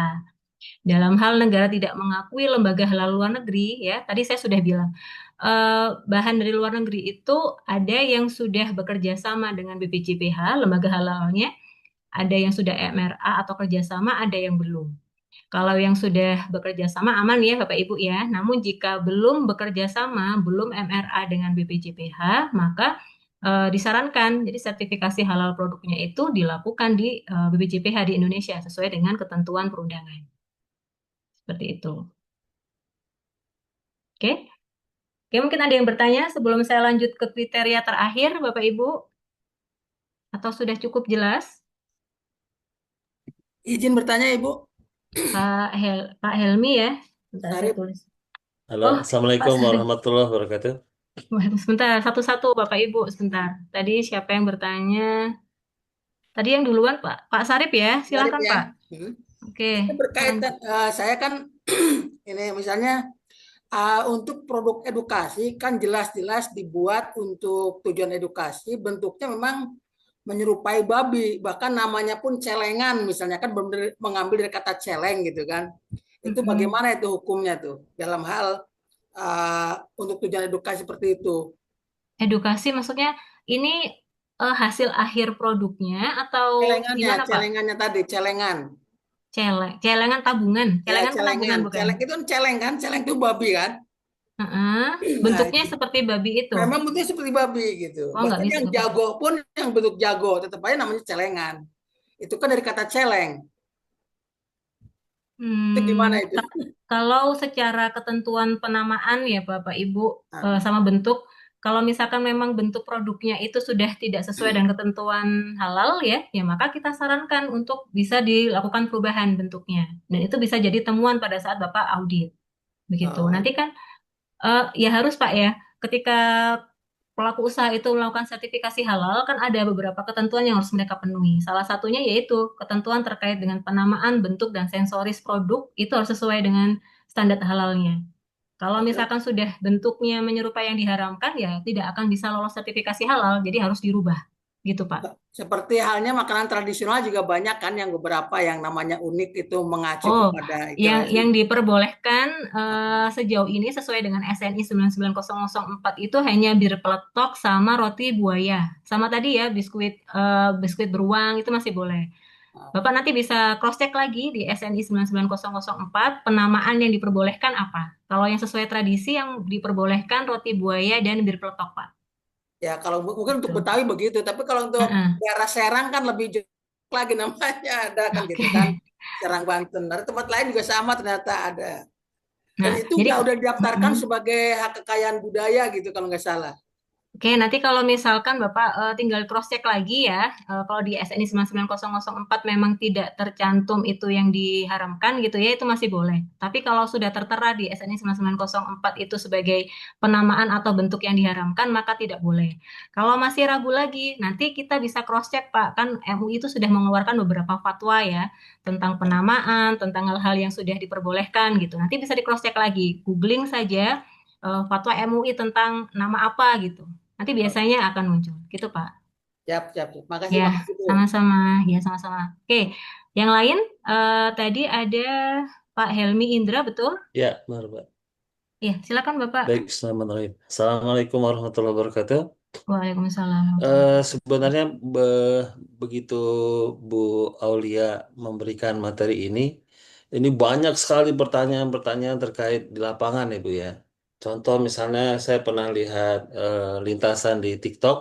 Dalam hal negara tidak mengakui lembaga halal luar negeri, ya tadi saya sudah bilang bahan dari luar negeri itu ada yang sudah bekerja sama dengan BPJPH, lembaga halalnya, ada yang sudah MRA atau kerjasama, ada yang belum. Kalau yang sudah bekerja sama aman ya Bapak Ibu ya. Namun jika belum bekerja sama, belum MRA dengan BPJPH, maka disarankan jadi sertifikasi halal produknya itu dilakukan di BPJPH di Indonesia sesuai dengan ketentuan perundangan. Seperti itu. Oke. Oke, mungkin ada yang bertanya sebelum saya lanjut ke kriteria terakhir, Bapak Ibu, atau sudah cukup jelas? Izin bertanya, Ibu. Pak Helmi ya. Bentar saya Sarip. tulis. Halo, Oh, Pak Assalamualaikum Sarif. warahmatullahi wabarakatuh. Sebentar, satu-satu Bapak Ibu, sebentar. Tadi siapa yang bertanya? Tadi yang duluan Pak Sarip ya, Sarip silakan ya. Pak. Hmm. Oke, Ini berkaitan, lanjut. saya kan ini misalnya untuk produk edukasi kan jelas-jelas dibuat untuk tujuan edukasi, bentuknya memang menyerupai babi, bahkan namanya pun celengan misalnya kan mengambil dari kata celeng gitu kan. Itu Mm-mm. bagaimana itu hukumnya tuh dalam hal untuk tujuan edukasi seperti itu? Edukasi maksudnya ini hasil akhir produknya atau Celengannya, gimana Pak? celengannya tadi, celengan. Celengan tabungan, Ya, celengan kan tabungan celengan. bukan? Celeng itu kan celeng kan? Celeng itu babi kan? Heeh. Nah, Bentuknya itu. seperti babi itu. Memang bentuknya seperti babi gitu. Oh, nggak Bahkan bisa yang seperti. jago pun yang bentuk jago tetap aja namanya celengan. Itu kan dari kata celeng. Itu gimana Hmm, itu? kalau secara ketentuan penamaan ya Bapak Ibu Nah, sama bentuk, kalau misalkan memang bentuk produknya itu sudah tidak sesuai dengan ketentuan halal ya, ya maka kita sarankan untuk bisa dilakukan perubahan bentuknya. Dan itu bisa jadi temuan pada saat Bapak audit. Begitu. oh, Nanti kan ya harus Pak ya, ketika pelaku usaha itu melakukan sertifikasi halal, kan ada beberapa ketentuan yang harus mereka penuhi. Salah satunya yaitu ketentuan terkait dengan penamaan bentuk dan sensoris produk itu harus sesuai dengan standar halalnya. Kalau oke. misalkan sudah bentuknya menyerupai yang diharamkan, ya tidak akan bisa lolos sertifikasi halal, jadi harus dirubah. Gitu, Pak. Seperti halnya makanan tradisional juga banyak kan yang beberapa yang namanya unik itu mengacu Oh, kepada itu. yang diperbolehkan sejauh ini sesuai dengan SNI 99004 itu hanya bir peletok sama roti buaya. Sama tadi ya biskuit beruang itu masih boleh. Bapak nanti bisa cross check lagi di SNI 99004 penamaan yang diperbolehkan apa. Kalau yang sesuai tradisi yang diperbolehkan roti buaya dan bir peletok, Pak. Ya kalau mungkin untuk Gitu. Betawi begitu, tapi kalau untuk Heeh. daerah Serang kan lebih jauh lagi namanya ada kan Oke. gitu kan. Serang Banten. Ada tempat lain juga sama ternyata ada. Dan Nah, itu jadi udah didaftarkan mm-mm. sebagai hak kekayaan budaya gitu kalau nggak salah. Oke, nanti kalau misalkan Bapak tinggal cross-check lagi ya, kalau di SNI 99004 memang tidak tercantum itu yang diharamkan gitu ya, itu masih boleh. Tapi kalau sudah tertera di SNI 99004 itu sebagai penamaan atau bentuk yang diharamkan, maka tidak boleh. Kalau masih ragu lagi, nanti kita bisa cross-check Pak, kan MUI itu sudah mengeluarkan beberapa fatwa ya, tentang penamaan, tentang hal-hal yang sudah diperbolehkan gitu. Nanti bisa di cross-check lagi, googling saja fatwa MUI tentang nama apa gitu. Nanti biasanya akan muncul, gitu Pak. Siap, siap, siap. Makasih, Ya, makasih tuh. sama-sama. Ya, sama-sama. Oke, yang lain tadi ada Pak Helmi Indra, betul? Ya, benar, Pak. Ya, silakan Bapak. Baik, selamat malam. Assalamualaikum warahmatullahi wabarakatuh. Waalaikumsalam warahmatullahi wabarakatuh. Sebenarnya begitu Bu Aulia memberikan materi ini banyak sekali pertanyaan-pertanyaan terkait di lapangan ya Bu ya. Contoh misalnya saya pernah lihat lintasan di TikTok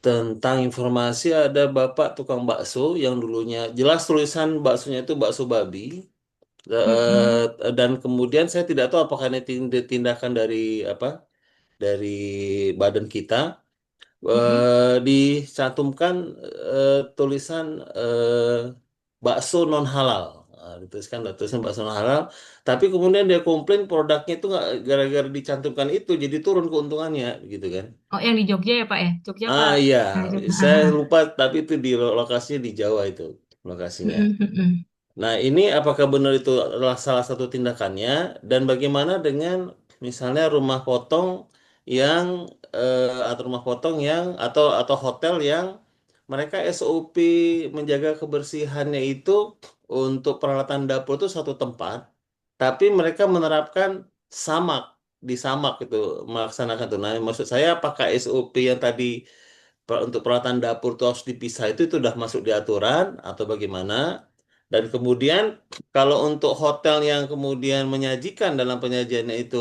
tentang informasi ada bapak tukang bakso yang dulunya jelas tulisan baksonya itu bakso babi. Mm-mm, Dan kemudian saya tidak tahu apakah ini tindakan dari apa dari badan kita mm-mm. dicantumkan tulisan bakso non halal. Nah, dituliskan ada tulisan bakso non halal, tapi kemudian dia komplain produknya itu nggak gara-gara dicantumkan itu jadi turun keuntungannya, gitu kan? Oh, yang di Jogja ya Pak ya? Jogja apa? Ah iya, Yang di Jogja. saya lupa tapi itu di lokasinya di Jawa itu lokasinya. Mm-mm, mm-mm, Nah, ini apakah benar itu adalah salah satu tindakannya dan bagaimana dengan misalnya rumah potong yang atau rumah potong yang atau hotel yang mereka SOP menjaga kebersihannya itu untuk peralatan dapur itu satu tempat, tapi mereka menerapkan samak di samak itu melaksanakan itu. Nah, maksud saya apakah SOP yang tadi untuk peralatan dapur itu harus dipisah itu sudah masuk di aturan atau bagaimana? Dan kemudian kalau untuk hotel yang kemudian menyajikan dalam penyajiannya itu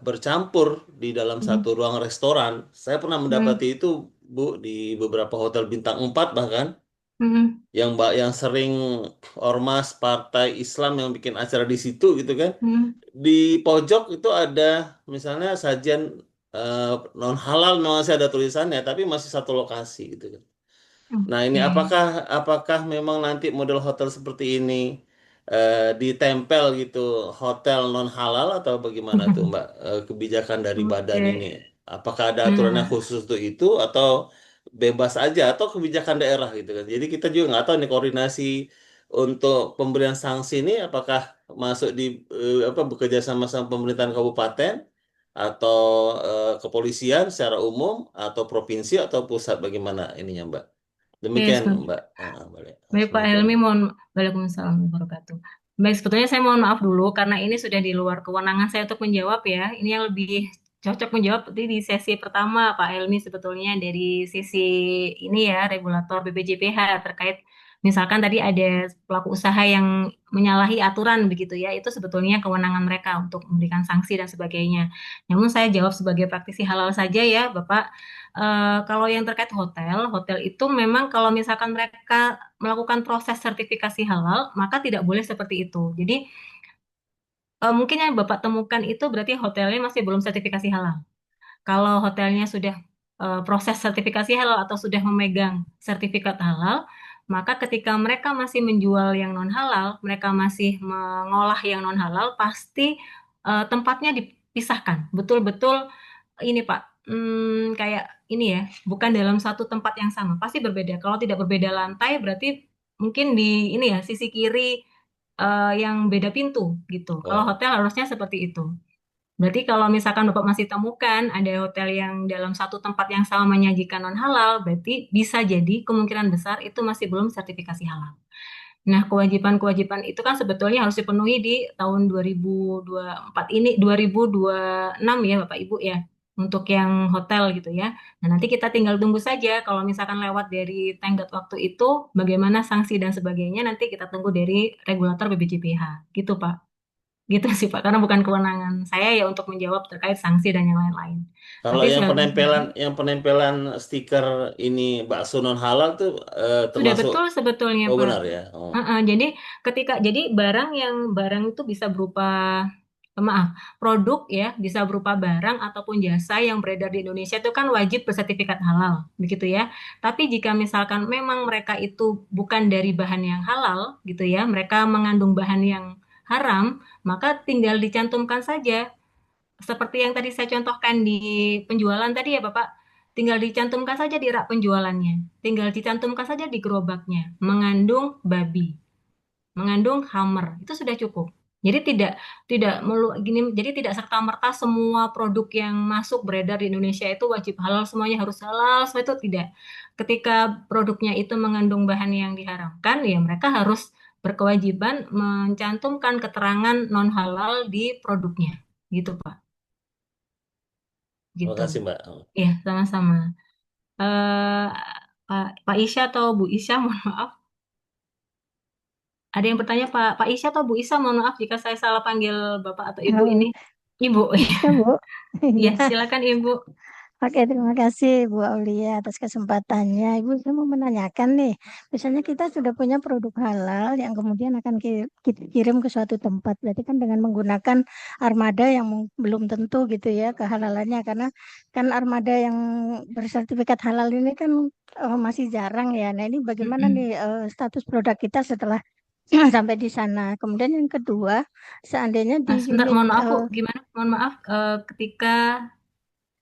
bercampur di dalam satu mm-mm, ruang restoran, saya pernah mendapati mm-mm, itu Bu di beberapa hotel bintang 4 bahkan mm-mm, yang sering ormas partai Islam yang bikin acara di situ gitu kan. mm-mm. Di pojok itu ada misalnya sajian eh, non halal memang masih ada tulisannya tapi masih satu lokasi gitu kan. Nah, ini Oke. apakah memang nanti model hotel seperti ini ditempel gitu hotel non halal atau bagaimana tuh Mbak kebijakan dari badan ini? Oke. Apakah ada aturannya Nah, khusus untuk itu atau bebas aja atau kebijakan daerah gitu kan? Jadi kita juga nggak tahu nih koordinasi untuk pemberian sanksi ini apakah masuk di apa bekerja sama pemerintahan kabupaten atau kepolisian secara umum atau provinsi atau pusat bagaimana ininya Mbak? Demikian, oke. Mbak. Boleh. Baik Pak Assalamualaikum. Helmi, mohon Waalaikumsalam warahmatullahi wabarakatuh. Baik, sebetulnya saya mohon maaf dulu karena ini sudah di luar kewenangan saya untuk menjawab ya. Ini yang lebih cocok menjawab di sesi pertama Pak Helmi sebetulnya dari sisi ini ya regulator BPJPH terkait misalkan tadi ada pelaku usaha yang menyalahi aturan begitu ya itu sebetulnya kewenangan mereka untuk memberikan sanksi dan sebagainya. Namun saya jawab sebagai praktisi halal saja ya Bapak. Kalau yang terkait hotel, hotel itu memang kalau misalkan mereka melakukan proses sertifikasi halal maka tidak boleh seperti itu. Jadi mungkin yang Bapak temukan itu berarti hotelnya masih belum sertifikasi halal. Kalau hotelnya sudah proses sertifikasi halal atau sudah memegang sertifikat halal, maka ketika mereka masih menjual yang non halal, mereka masih mengolah yang non halal, pasti tempatnya dipisahkan. Betul-betul ini Pak, kayak ini ya, bukan dalam satu tempat yang sama, pasti berbeda. Kalau tidak berbeda lantai, berarti mungkin di ini ya sisi kiri yang beda pintu gitu. Kalau Oh, hotel harusnya seperti itu. Berarti kalau misalkan Bapak masih temukan ada hotel yang dalam satu tempat yang sama menyajikan non halal, berarti bisa jadi kemungkinan besar itu masih belum sertifikasi halal. Nah, kewajiban-kewajiban itu kan sebetulnya harus dipenuhi di tahun 2024 ini, 2026 ya Bapak Ibu ya, untuk yang hotel gitu ya. Nah, nanti kita tinggal tunggu saja kalau misalkan lewat dari tenggat waktu itu, bagaimana sanksi dan sebagainya, nanti kita tunggu dari regulator BPJPH. Gitu Pak. Gitu sih Pak, karena bukan kewenangan saya ya untuk menjawab terkait sanksi dan yang lain-lain. kalau Tapi yang penempelan selanjutnya, stiker ini bakso non halal tuh sudah termasuk betul sebetulnya oh Pak. benar ya. Oh. Jadi jadi barang itu bisa berupa maaf, produk ya bisa berupa barang ataupun jasa yang beredar di Indonesia itu kan wajib bersertifikat halal, begitu ya. Tapi jika misalkan memang mereka itu bukan dari bahan yang halal, gitu ya, mereka mengandung bahan yang haram, maka tinggal dicantumkan saja seperti yang tadi saya contohkan di penjualan tadi ya Bapak, tinggal dicantumkan saja di rak penjualannya, tinggal dicantumkan saja di gerobaknya, mengandung babi, mengandung hammer, itu sudah cukup. Jadi tidak tidak melu, gini, jadi tidak serta merta semua produk yang masuk beredar di Indonesia itu wajib halal, semuanya harus halal, semua itu tidak. Ketika produknya itu mengandung bahan yang diharamkan, ya mereka harus berkewajiban mencantumkan keterangan non halal di produknya, gitu Pak. Terima Gitu. kasih Mbak. Ya, sama-sama. Eh, Pak Isya atau Bu Isya, mohon maaf. Ada yang bertanya Pak Isya atau Bu Isya, mohon maaf jika saya salah panggil Bapak atau Ibu Halo, ini. Ibu, bisa Bu? ya Iya. silakan Ibu. Oke, terima kasih Bu Aulia atas kesempatannya. Ibu, saya mau menanyakan nih, misalnya kita sudah punya produk halal yang kemudian akan kita kirim ke suatu tempat, berarti kan dengan menggunakan armada yang belum tentu gitu ya kehalalannya, karena kan armada yang bersertifikat halal ini kan masih jarang ya. Nah, ini bagaimana nih Mm-mm. status produk kita setelah sampai di sana? Kemudian yang kedua, seandainya di Sebentar, unit mohon maaf Bu, gimana? Mohon maaf, ketika,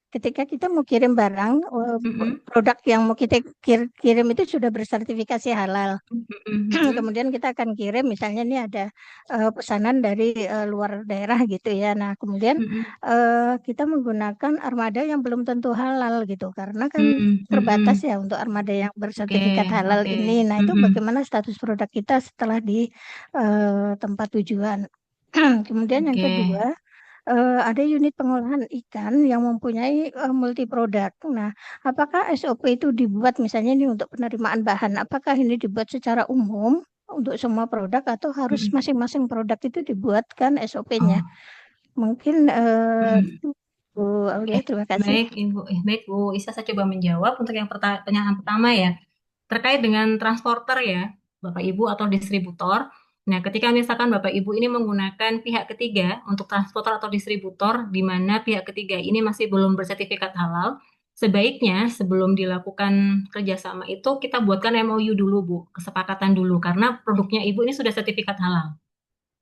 ketika kita mau kirim barang, Mm-mm. produk yang mau kita kirim itu sudah bersertifikasi halal. Mm-mm. Mm-mm. Kemudian kita akan kirim, misalnya ini ada pesanan dari luar daerah gitu ya. Nah, kemudian Mm-mm. kita menggunakan armada yang belum tentu halal gitu, karena kan Mm-mm. terbatas Mm-mm. ya untuk armada yang Oke, bersertifikat halal oke. ini. Nah, itu Mm-mm. bagaimana status produk kita setelah di tempat tujuan. Kemudian yang Oke. kedua, ada unit pengolahan ikan yang mempunyai multi produk. Nah, apakah SOP itu dibuat misalnya ini untuk penerimaan bahan? Apakah ini dibuat secara umum untuk semua produk atau harus Mm-mm. masing-masing produk itu dibuatkan SOP-nya? Oh. Mungkin Mm-mm. itu Bu Oke, Aulia, terima kasih. baik Ibu. Baik Bu Isa, saya coba menjawab untuk yang pertanyaan pertama ya. Terkait dengan transporter ya, Bapak Ibu atau distributor. Nah, ketika misalkan Bapak Ibu ini menggunakan pihak ketiga untuk transporter atau distributor, di mana pihak ketiga ini masih belum bersertifikat halal, sebaiknya sebelum dilakukan kerjasama itu kita buatkan MOU dulu, Bu, kesepakatan dulu, karena produknya Ibu ini sudah sertifikat halal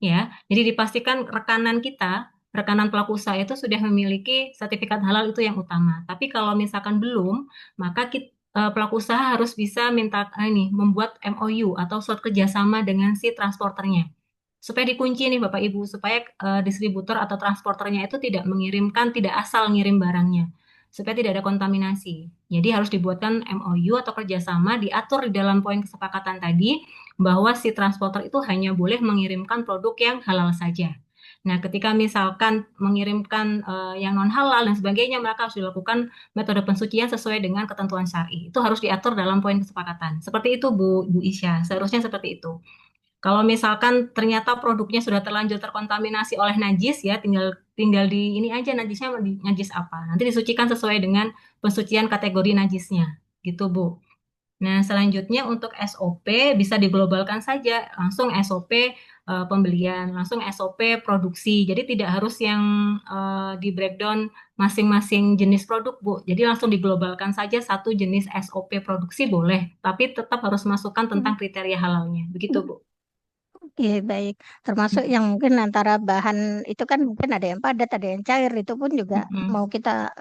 ya. Jadi dipastikan rekanan kita, rekanan pelaku usaha itu sudah memiliki sertifikat halal itu yang utama. Tapi kalau misalkan belum, maka pelaku usaha harus bisa minta ini membuat MOU atau surat kerjasama dengan si transporternya. Supaya dikunci nih Bapak Ibu, supaya distributor atau transporternya itu tidak mengirimkan, tidak asal ngirim barangnya. Supaya tidak ada kontaminasi. Jadi harus dibuatkan MOU atau kerjasama, diatur di dalam poin kesepakatan tadi, bahwa si transporter itu hanya boleh mengirimkan produk yang halal saja. Nah, ketika misalkan mengirimkan yang non halal dan sebagainya, maka harus dilakukan metode pensucian sesuai dengan ketentuan syar'i. Itu harus diatur dalam poin kesepakatan. Seperti itu, Bu Isya. Seharusnya seperti itu. Kalau misalkan ternyata produknya sudah terlanjur terkontaminasi oleh najis ya, tinggal tinggal di ini aja najisnya najis apa. Nanti disucikan sesuai dengan pensucian kategori najisnya. Gitu, Bu. Nah, selanjutnya untuk SOP bisa diglobalkan saja, langsung SOP pembelian, langsung SOP produksi. Jadi tidak harus yang di breakdown masing-masing jenis produk, Bu. Jadi langsung diglobalkan saja satu jenis SOP produksi boleh, tapi tetap harus masukkan tentang kriteria halalnya. Begitu, Bu. Oke, baik. Termasuk yang mungkin antara bahan itu kan mungkin ada yang padat, ada yang cair, itu pun juga Mm-mm. mau kita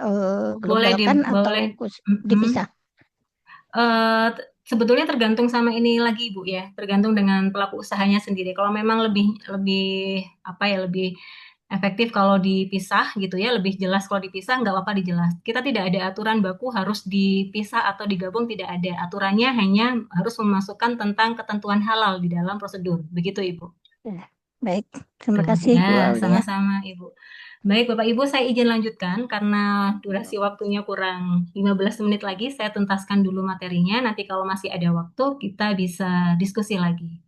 Boleh globalkan atau boleh. Mm-mm. dipisah. Sebetulnya tergantung sama ini lagi Bu ya, tergantung dengan pelaku usahanya sendiri. Kalau memang lebih lebih apa ya lebih efektif kalau dipisah gitu ya, lebih jelas kalau dipisah nggak apa-apa dijelas. Kita tidak ada aturan baku harus dipisah atau digabung, tidak ada. Aturannya hanya harus memasukkan tentang ketentuan halal di dalam prosedur. Begitu Ibu. Ya, baik. Terima Tuh. kasih Ya, Bu Aulia. sama-sama Ibu. Baik, Bapak Ibu, saya izin lanjutkan karena durasi waktunya kurang 15 menit lagi. Saya tuntaskan dulu materinya. Nanti kalau masih ada waktu, kita bisa diskusi lagi.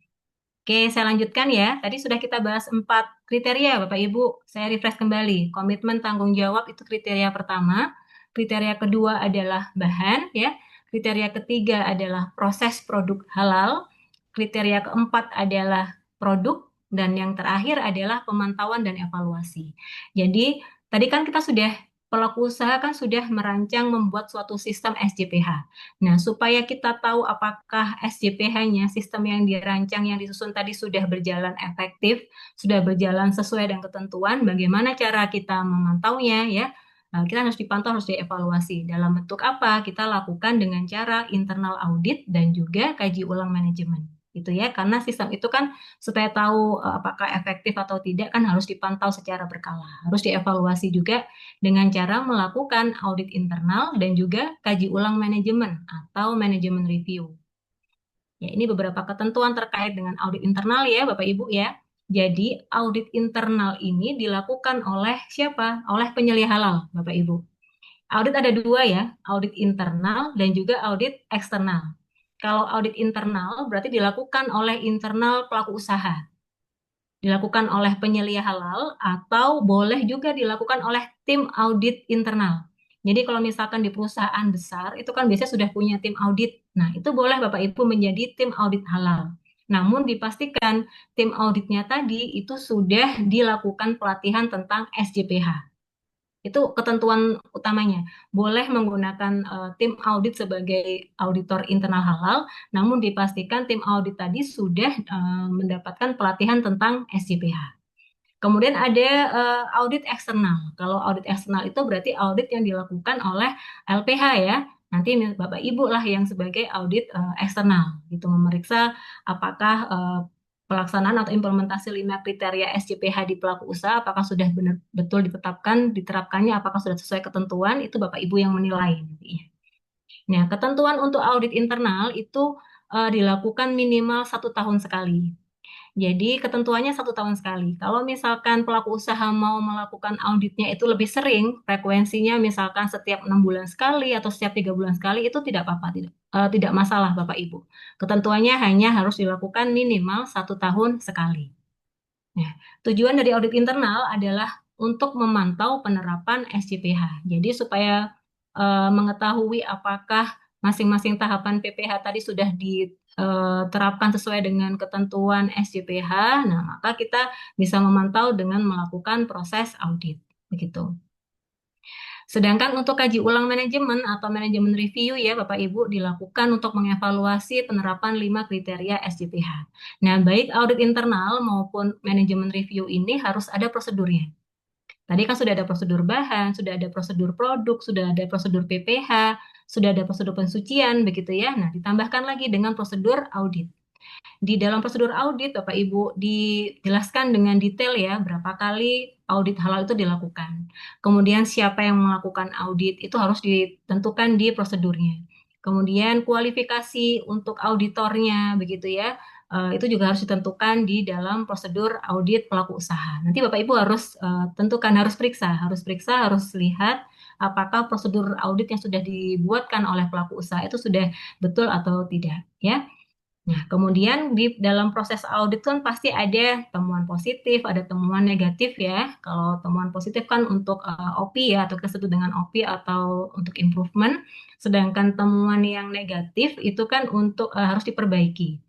Oke, saya lanjutkan ya. Tadi sudah kita bahas 4 kriteria, Bapak Ibu. Saya refresh kembali. Komitmen tanggung jawab itu kriteria pertama. Kriteria kedua adalah bahan, ya. Kriteria ketiga adalah proses produk halal. Kriteria keempat adalah produk. Dan yang terakhir adalah pemantauan dan evaluasi. Jadi, tadi kan kita sudah, pelaku usaha kan sudah merancang membuat suatu sistem SJPH. Nah, supaya kita tahu apakah SJPH-nya, sistem yang dirancang, yang disusun tadi sudah berjalan efektif, sudah berjalan sesuai dengan ketentuan, bagaimana cara kita memantaunya ya? Nah, kita harus dipantau, harus dievaluasi. Dalam bentuk apa? Kita lakukan dengan cara internal audit dan juga kaji ulang manajemen. Gitu ya, karena sistem itu kan supaya tahu apakah efektif atau tidak kan harus dipantau secara berkala. Harus dievaluasi juga dengan cara melakukan audit internal dan juga kaji ulang manajemen atau manajemen review. Ya, ini beberapa ketentuan terkait dengan audit internal ya, Bapak Ibu ya. Jadi, audit internal ini dilakukan oleh siapa? Oleh penyelia halal, Bapak Ibu. Audit ada dua ya, audit internal dan juga audit eksternal. Kalau audit internal berarti dilakukan oleh internal pelaku usaha, dilakukan oleh penyelia halal atau boleh juga dilakukan oleh tim audit internal. Jadi kalau misalkan di perusahaan besar itu kan biasanya sudah punya tim audit. Nah, itu boleh Bapak Ibu menjadi tim audit halal. Namun dipastikan tim auditnya tadi itu sudah dilakukan pelatihan tentang SJPH. Itu ketentuan utamanya. Boleh menggunakan tim audit sebagai auditor internal halal, namun dipastikan tim audit tadi sudah mendapatkan pelatihan tentang SJPH. Kemudian ada audit eksternal. Kalau audit eksternal itu berarti audit yang dilakukan oleh LPH ya. Nanti Bapak Ibu lah yang sebagai audit eksternal, gitu memeriksa apakah pelaksanaan atau implementasi 5 kriteria SJPH di pelaku usaha apakah sudah benar betul ditetapkan, diterapkannya, apakah sudah sesuai ketentuan, itu Bapak Ibu yang menilai nantinya. Nah, ketentuan untuk audit internal itu dilakukan minimal 1 tahun sekali. Jadi ketentuannya 1 tahun sekali. Kalau misalkan pelaku usaha mau melakukan auditnya itu lebih sering, frekuensinya misalkan setiap 6 bulan sekali atau setiap 3 bulan sekali, itu tidak apa-apa, tidak masalah Bapak Ibu. Ketentuannya hanya harus dilakukan minimal 1 tahun sekali. Nah, tujuan dari audit internal adalah untuk memantau penerapan SJPH. Jadi supaya mengetahui apakah masing-masing tahapan PPH tadi sudah diterapkan sesuai dengan ketentuan SJPH. Nah, maka kita bisa memantau dengan melakukan proses audit. Begitu. Sedangkan untuk kaji ulang manajemen atau manajemen review ya Bapak Ibu dilakukan untuk mengevaluasi penerapan 5 kriteria SJPH. Nah, baik audit internal maupun manajemen review ini harus ada prosedurnya. Tadi kan sudah ada prosedur bahan, sudah ada prosedur produk, sudah ada prosedur PPH, sudah ada prosedur pensucian begitu ya. Nah, ditambahkan lagi dengan prosedur audit. Di dalam prosedur audit, Bapak Ibu, dijelaskan dengan detail ya, berapa kali audit halal itu dilakukan. Kemudian siapa yang melakukan audit, itu harus ditentukan di prosedurnya. Kemudian kualifikasi untuk auditornya, begitu ya. itu juga harus ditentukan di dalam prosedur audit pelaku usaha. Nanti Bapak Ibu harus tentukan, harus periksa, harus lihat apakah prosedur audit yang sudah dibuatkan oleh pelaku usaha itu sudah betul atau tidak, ya. Nah, kemudian di dalam proses audit kan pasti ada temuan positif, ada temuan negatif ya. Kalau temuan positif kan untuk OP ya, atau kita sebut dengan OP atau untuk improvement. Sedangkan temuan yang negatif itu kan untuk harus diperbaiki.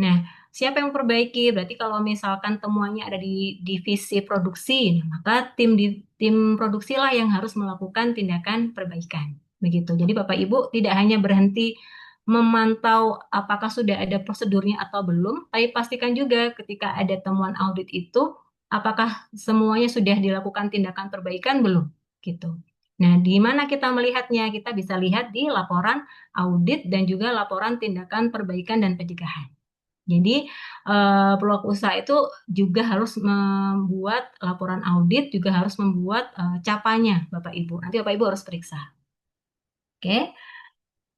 Nah, siapa yang memperbaiki? Berarti kalau misalkan temuannya ada di divisi produksi, nah, maka tim produksi lah yang harus melakukan tindakan perbaikan. Begitu. Jadi Bapak Ibu tidak hanya berhenti memantau apakah sudah ada prosedurnya atau belum, tapi pastikan juga ketika ada temuan audit itu, apakah semuanya sudah dilakukan tindakan perbaikan belum, gitu. Nah, di mana kita melihatnya? Kita bisa lihat di laporan audit dan juga laporan tindakan perbaikan dan pencegahan. Jadi, pelaku usaha itu juga harus membuat laporan audit, juga harus membuat capanya, Bapak Ibu. Nanti Bapak Ibu harus periksa. Oke.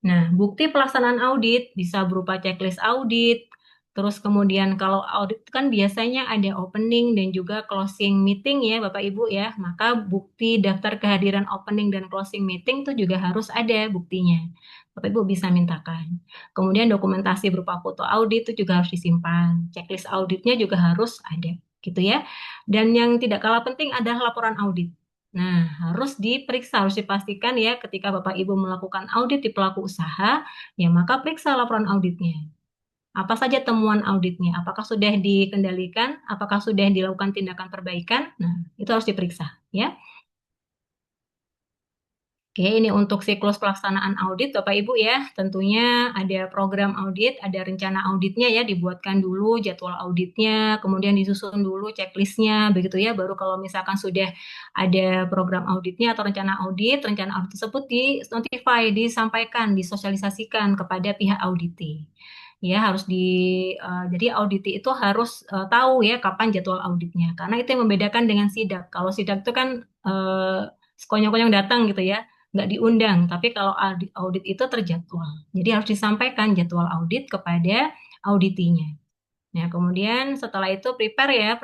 Nah, bukti pelaksanaan audit bisa berupa checklist audit, terus kemudian kalau audit kan biasanya ada opening dan juga closing meeting ya Bapak Ibu ya, maka bukti daftar kehadiran opening dan closing meeting itu juga harus ada buktinya. Bapak Ibu bisa mintakan. Kemudian dokumentasi berupa foto audit itu juga harus disimpan, checklist auditnya juga harus ada, gitu ya. Dan yang tidak kalah penting adalah laporan audit. Nah, harus diperiksa, harus dipastikan ya ketika Bapak Ibu melakukan audit di pelaku usaha, ya maka periksa laporan auditnya. Apa saja temuan auditnya? Apakah sudah dikendalikan? Apakah sudah dilakukan tindakan perbaikan? Nah, itu harus diperiksa ya. Oke, ini untuk siklus pelaksanaan audit Bapak Ibu ya. Tentunya ada program audit, ada rencana auditnya ya, dibuatkan dulu jadwal auditnya, kemudian disusun dulu checklistnya, begitu ya. Baru kalau misalkan sudah ada program auditnya atau rencana audit tersebut di-notify, disampaikan, disosialisasikan kepada pihak auditi. Ya, jadi auditi itu harus tahu ya kapan jadwal auditnya. Karena itu yang membedakan dengan sidak. Kalau sidak itu kan sekonyong-konyong datang gitu ya, nggak diundang, tapi kalau audit itu terjadwal. Jadi harus disampaikan jadwal audit kepada auditinya. Nah, kemudian setelah itu prepare ya,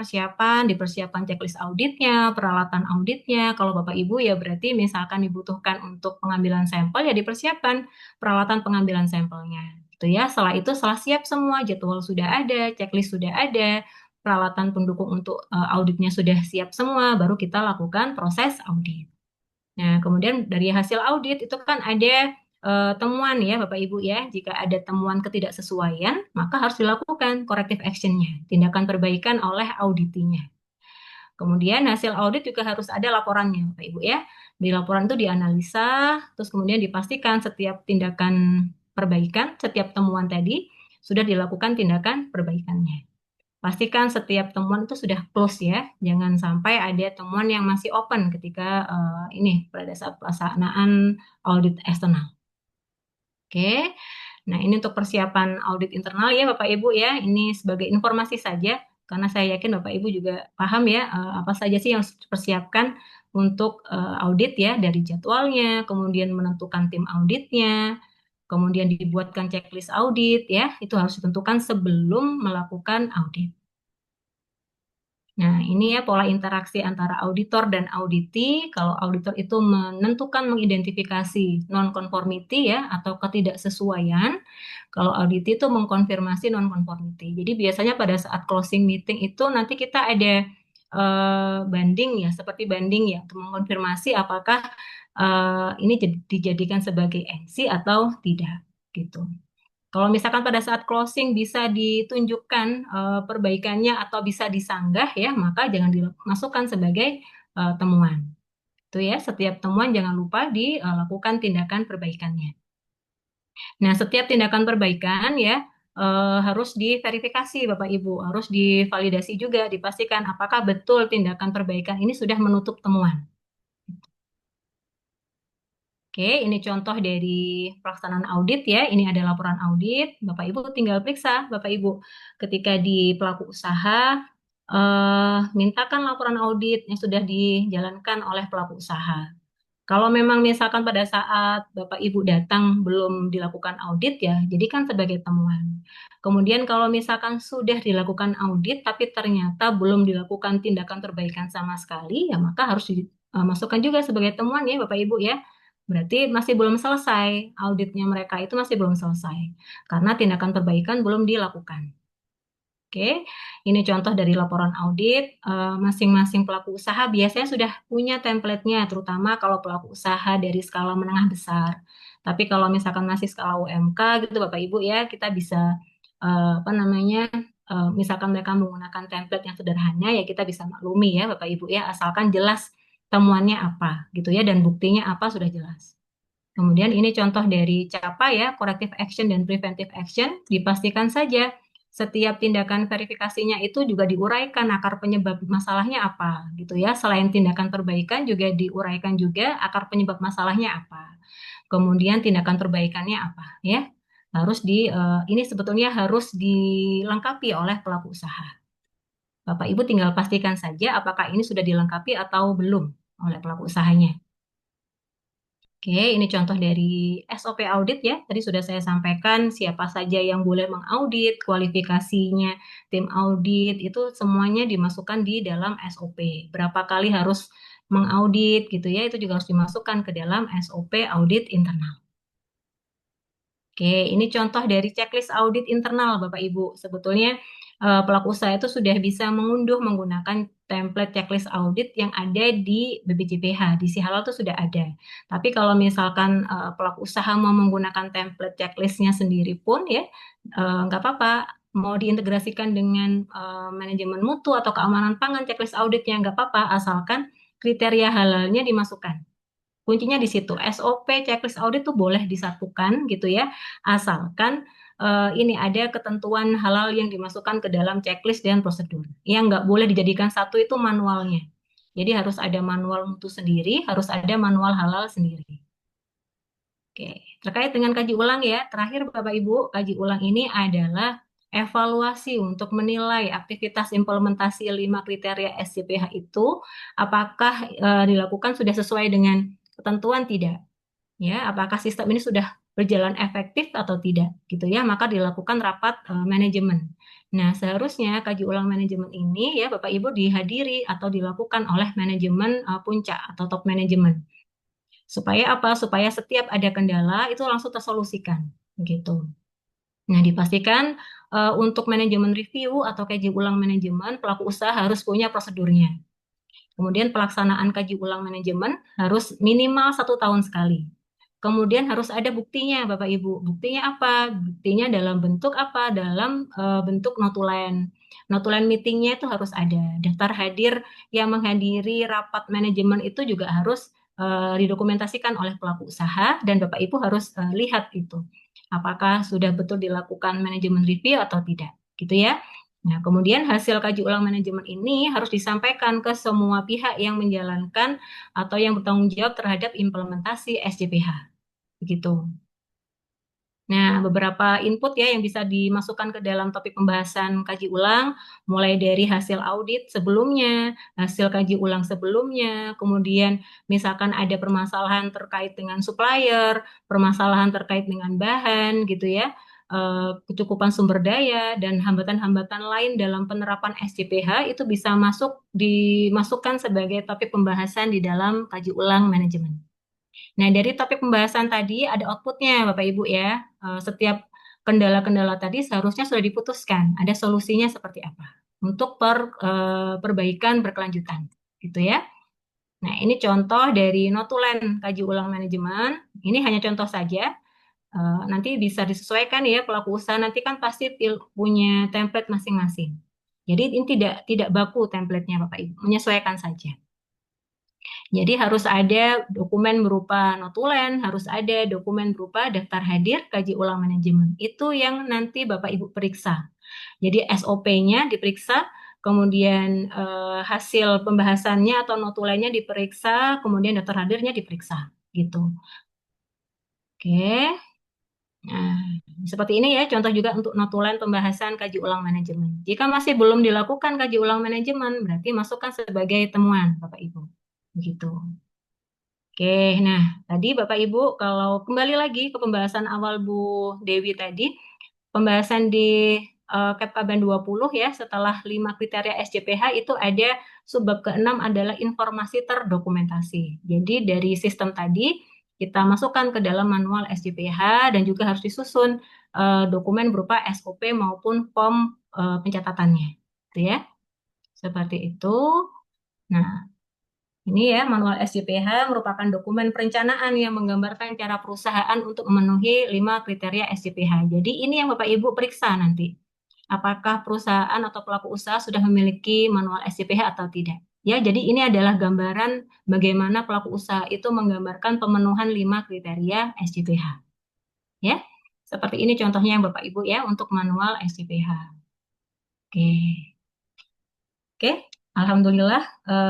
dipersiapkan checklist auditnya, peralatan auditnya. Kalau Bapak Ibu ya berarti misalkan dibutuhkan untuk pengambilan sampel ya dipersiapkan peralatan pengambilan sampelnya. Itu ya, setelah siap semua, jadwal sudah ada, checklist sudah ada, peralatan pendukung untuk auditnya sudah siap semua, baru kita lakukan proses audit. Nah, kemudian dari hasil audit itu kan ada temuan ya Bapak Ibu ya. Jika ada temuan ketidaksesuaian, maka harus dilakukan corrective action-nya, tindakan perbaikan oleh auditinya. Kemudian hasil audit juga harus ada laporannya Bapak Ibu ya. Di laporan itu dianalisa, terus kemudian dipastikan setiap tindakan perbaikan, setiap temuan tadi sudah dilakukan tindakan perbaikannya. Pastikan setiap temuan itu sudah close ya, jangan sampai ada temuan yang masih open ketika ini pada saat pelaksanaan audit eksternal. Oke, nah ini untuk persiapan audit internal ya Bapak Ibu ya, ini sebagai informasi saja, karena saya yakin Bapak Ibu juga paham ya apa saja sih yang harus dipersiapkan untuk audit ya, dari jadwalnya, kemudian menentukan tim auditnya, kemudian dibuatkan checklist audit ya, itu harus ditentukan sebelum melakukan audit. Nah, ini ya pola interaksi antara auditor dan auditi. Kalau auditor itu mengidentifikasi non-conformity ya atau ketidaksesuaian. Kalau auditi itu mengkonfirmasi non-conformity. Jadi biasanya pada saat closing meeting itu nanti kita ada banding ya, seperti banding ya untuk mengkonfirmasi apakah ini dijadikan sebagai NC atau tidak gitu. Kalau misalkan pada saat closing bisa ditunjukkan perbaikannya atau bisa disanggah ya, maka jangan dimasukkan sebagai temuan. Itu ya, setiap temuan jangan lupa dilakukan tindakan perbaikannya. Nah, setiap tindakan perbaikan ya harus diverifikasi Bapak Ibu, harus divalidasi juga, dipastikan apakah betul tindakan perbaikan ini sudah menutup temuan. Oke, ini contoh dari pelaksanaan audit ya. Ini ada laporan audit. Bapak Ibu tinggal periksa, Bapak Ibu, ketika di pelaku usaha, mintakan laporan audit yang sudah dijalankan oleh pelaku usaha. Kalau memang misalkan pada saat Bapak Ibu datang belum dilakukan audit ya, jadikan sebagai temuan. Kemudian kalau misalkan sudah dilakukan audit tapi ternyata belum dilakukan tindakan perbaikan sama sekali, ya maka harus dimasukkan juga sebagai temuan ya Bapak Ibu ya. Berarti masih belum selesai, auditnya mereka itu masih belum selesai karena tindakan perbaikan belum dilakukan. Oke, ini contoh dari laporan audit. Masing-masing pelaku usaha biasanya sudah punya template-nya, terutama kalau pelaku usaha dari skala menengah besar. Tapi kalau misalkan masih skala UMK gitu Bapak Ibu ya, kita bisa apa namanya? Misalkan mereka menggunakan template yang sederhana ya kita bisa maklumi ya Bapak Ibu ya, asalkan jelas temuannya apa gitu ya dan buktinya apa sudah jelas. Kemudian ini contoh dari CAPA ya, corrective action dan preventive action. Dipastikan saja setiap tindakan verifikasinya itu juga diuraikan akar penyebab masalahnya apa gitu ya. Selain tindakan perbaikan juga diuraikan juga akar penyebab masalahnya apa. Kemudian tindakan perbaikannya apa ya. Ini sebetulnya harus dilengkapi oleh pelaku usaha. Bapak Ibu tinggal pastikan saja apakah ini sudah dilengkapi atau belum oleh pelaku usahanya. Oke, ini contoh dari SOP audit ya. Tadi sudah saya sampaikan siapa saja yang boleh mengaudit, kualifikasinya, tim audit, itu semuanya dimasukkan di dalam SOP. Berapa kali harus mengaudit gitu ya, itu juga harus dimasukkan ke dalam SOP audit internal. Oke, ini contoh dari checklist audit internal Bapak Ibu. Sebetulnya pelaku usaha itu sudah bisa mengunduh menggunakan template checklist audit yang ada di BPJPH. Di Si Halal itu sudah ada. Tapi kalau misalkan pelaku usaha mau menggunakan template checklistnya sendiri pun ya nggak apa-apa. Mau diintegrasikan dengan manajemen mutu atau keamanan pangan checklist auditnya nggak apa-apa, asalkan kriteria halalnya dimasukkan. Kuncinya di situ. SOP checklist audit tuh boleh disatukan gitu ya, asalkan ini ada ketentuan halal yang dimasukkan ke dalam checklist dan prosedur. Yang nggak boleh dijadikan satu itu manualnya. Jadi harus ada manual mutu sendiri, harus ada manual halal sendiri. Oke, terkait dengan kaji ulang ya, terakhir Bapak Ibu, kaji ulang ini adalah evaluasi untuk menilai aktivitas implementasi 5 kriteria SCPH itu apakah dilakukan sudah sesuai dengan ketentuan tidak. Ya, apakah sistem ini sudah berjalan efektif atau tidak gitu ya, maka dilakukan rapat manajemen. Nah, seharusnya kaji ulang manajemen ini ya Bapak Ibu dihadiri atau dilakukan oleh manajemen puncak atau top manajemen. Supaya apa? Supaya setiap ada kendala itu langsung tersolusikan gitu. Nah, dipastikan untuk manajemen review atau kaji ulang manajemen, pelaku usaha harus punya prosedurnya. Kemudian pelaksanaan kaji ulang manajemen harus minimal 1 tahun sekali. Kemudian harus ada buktinya, Bapak Ibu. Buktinya apa? Buktinya dalam bentuk apa? Dalam bentuk notulen. Notulen meetingnya itu harus ada. Daftar hadir yang menghadiri rapat manajemen itu juga harus didokumentasikan oleh pelaku usaha dan Bapak Ibu harus lihat itu. Apakah sudah betul dilakukan manajemen review atau tidak, gitu ya. Nah, kemudian hasil kaji ulang manajemen ini harus disampaikan ke semua pihak yang menjalankan atau yang bertanggung jawab terhadap implementasi SJPH. Begitu. Nah, beberapa input ya yang bisa dimasukkan ke dalam topik pembahasan kaji ulang, mulai dari hasil audit sebelumnya, hasil kaji ulang sebelumnya, kemudian misalkan ada permasalahan terkait dengan supplier, permasalahan terkait dengan bahan gitu ya, kecukupan sumber daya, dan hambatan-hambatan lain dalam penerapan SJPH itu bisa dimasukkan sebagai topik pembahasan di dalam kaji ulang manajemen. Nah, dari topik pembahasan tadi ada outputnya, Bapak Ibu ya. Setiap kendala-kendala tadi seharusnya sudah diputuskan. Ada solusinya seperti apa untuk perbaikan berkelanjutan, gitu ya. Nah, ini contoh dari notulen kaji ulang manajemen. Ini hanya contoh saja. Nanti bisa disesuaikan ya pelaku usaha. Nanti kan pasti punya template masing-masing. Jadi ini tidak baku template-nya, Bapak Ibu. Menyesuaikan saja. Jadi harus ada dokumen berupa notulen, harus ada dokumen berupa daftar hadir kaji ulang manajemen. Itu yang nanti Bapak Ibu periksa. Jadi SOP-nya diperiksa, kemudian hasil pembahasannya atau notulennya diperiksa, kemudian daftar hadirnya diperiksa, gitu. Oke. Nah, seperti ini ya contoh juga untuk notulen pembahasan kaji ulang manajemen. Jika masih belum dilakukan kaji ulang manajemen, berarti masukkan sebagai temuan Bapak Ibu. Begitu. Oke, nah tadi Bapak Ibu kalau kembali lagi ke pembahasan awal Bu Dewi tadi, pembahasan di KPKBN 20 ya, setelah 5 kriteria SJPH itu ada subbab ke-6 adalah informasi terdokumentasi. Jadi dari sistem tadi kita masukkan ke dalam manual SJPH dan juga harus disusun dokumen berupa SOP maupun form pencatatannya. Gitu ya. Seperti itu. Nah, ini ya, manual SJPH merupakan dokumen perencanaan yang menggambarkan cara perusahaan untuk memenuhi 5 kriteria SJPH. Jadi ini yang Bapak Ibu periksa nanti. Apakah perusahaan atau pelaku usaha sudah memiliki manual SJPH atau tidak. Ya, jadi ini adalah gambaran bagaimana pelaku usaha itu menggambarkan pemenuhan 5 kriteria SJPH. Ya, seperti ini contohnya yang Bapak Ibu ya untuk manual SJPH. Oke. Oke, Alhamdulillah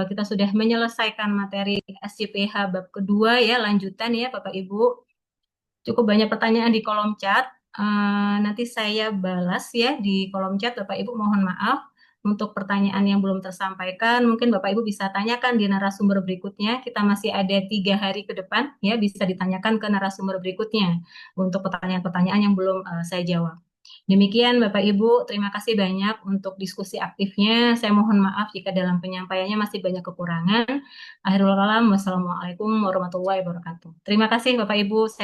kita sudah menyelesaikan materi SJPH bab kedua ya, lanjutan ya Bapak Ibu. Cukup banyak pertanyaan di kolom chat. Nanti saya balas ya di kolom chat Bapak Ibu, mohon maaf untuk pertanyaan yang belum tersampaikan. Mungkin Bapak Ibu bisa tanyakan di narasumber berikutnya. Kita masih ada 3 hari ke depan ya, bisa ditanyakan ke narasumber berikutnya untuk pertanyaan-pertanyaan yang belum saya jawab. Demikian Bapak Ibu, terima kasih banyak untuk diskusi aktifnya. Saya mohon maaf jika dalam penyampaiannya masih banyak kekurangan. Akhirul kalam, wassalamualaikum warahmatullahi wabarakatuh. Terima kasih Bapak Ibu. Saya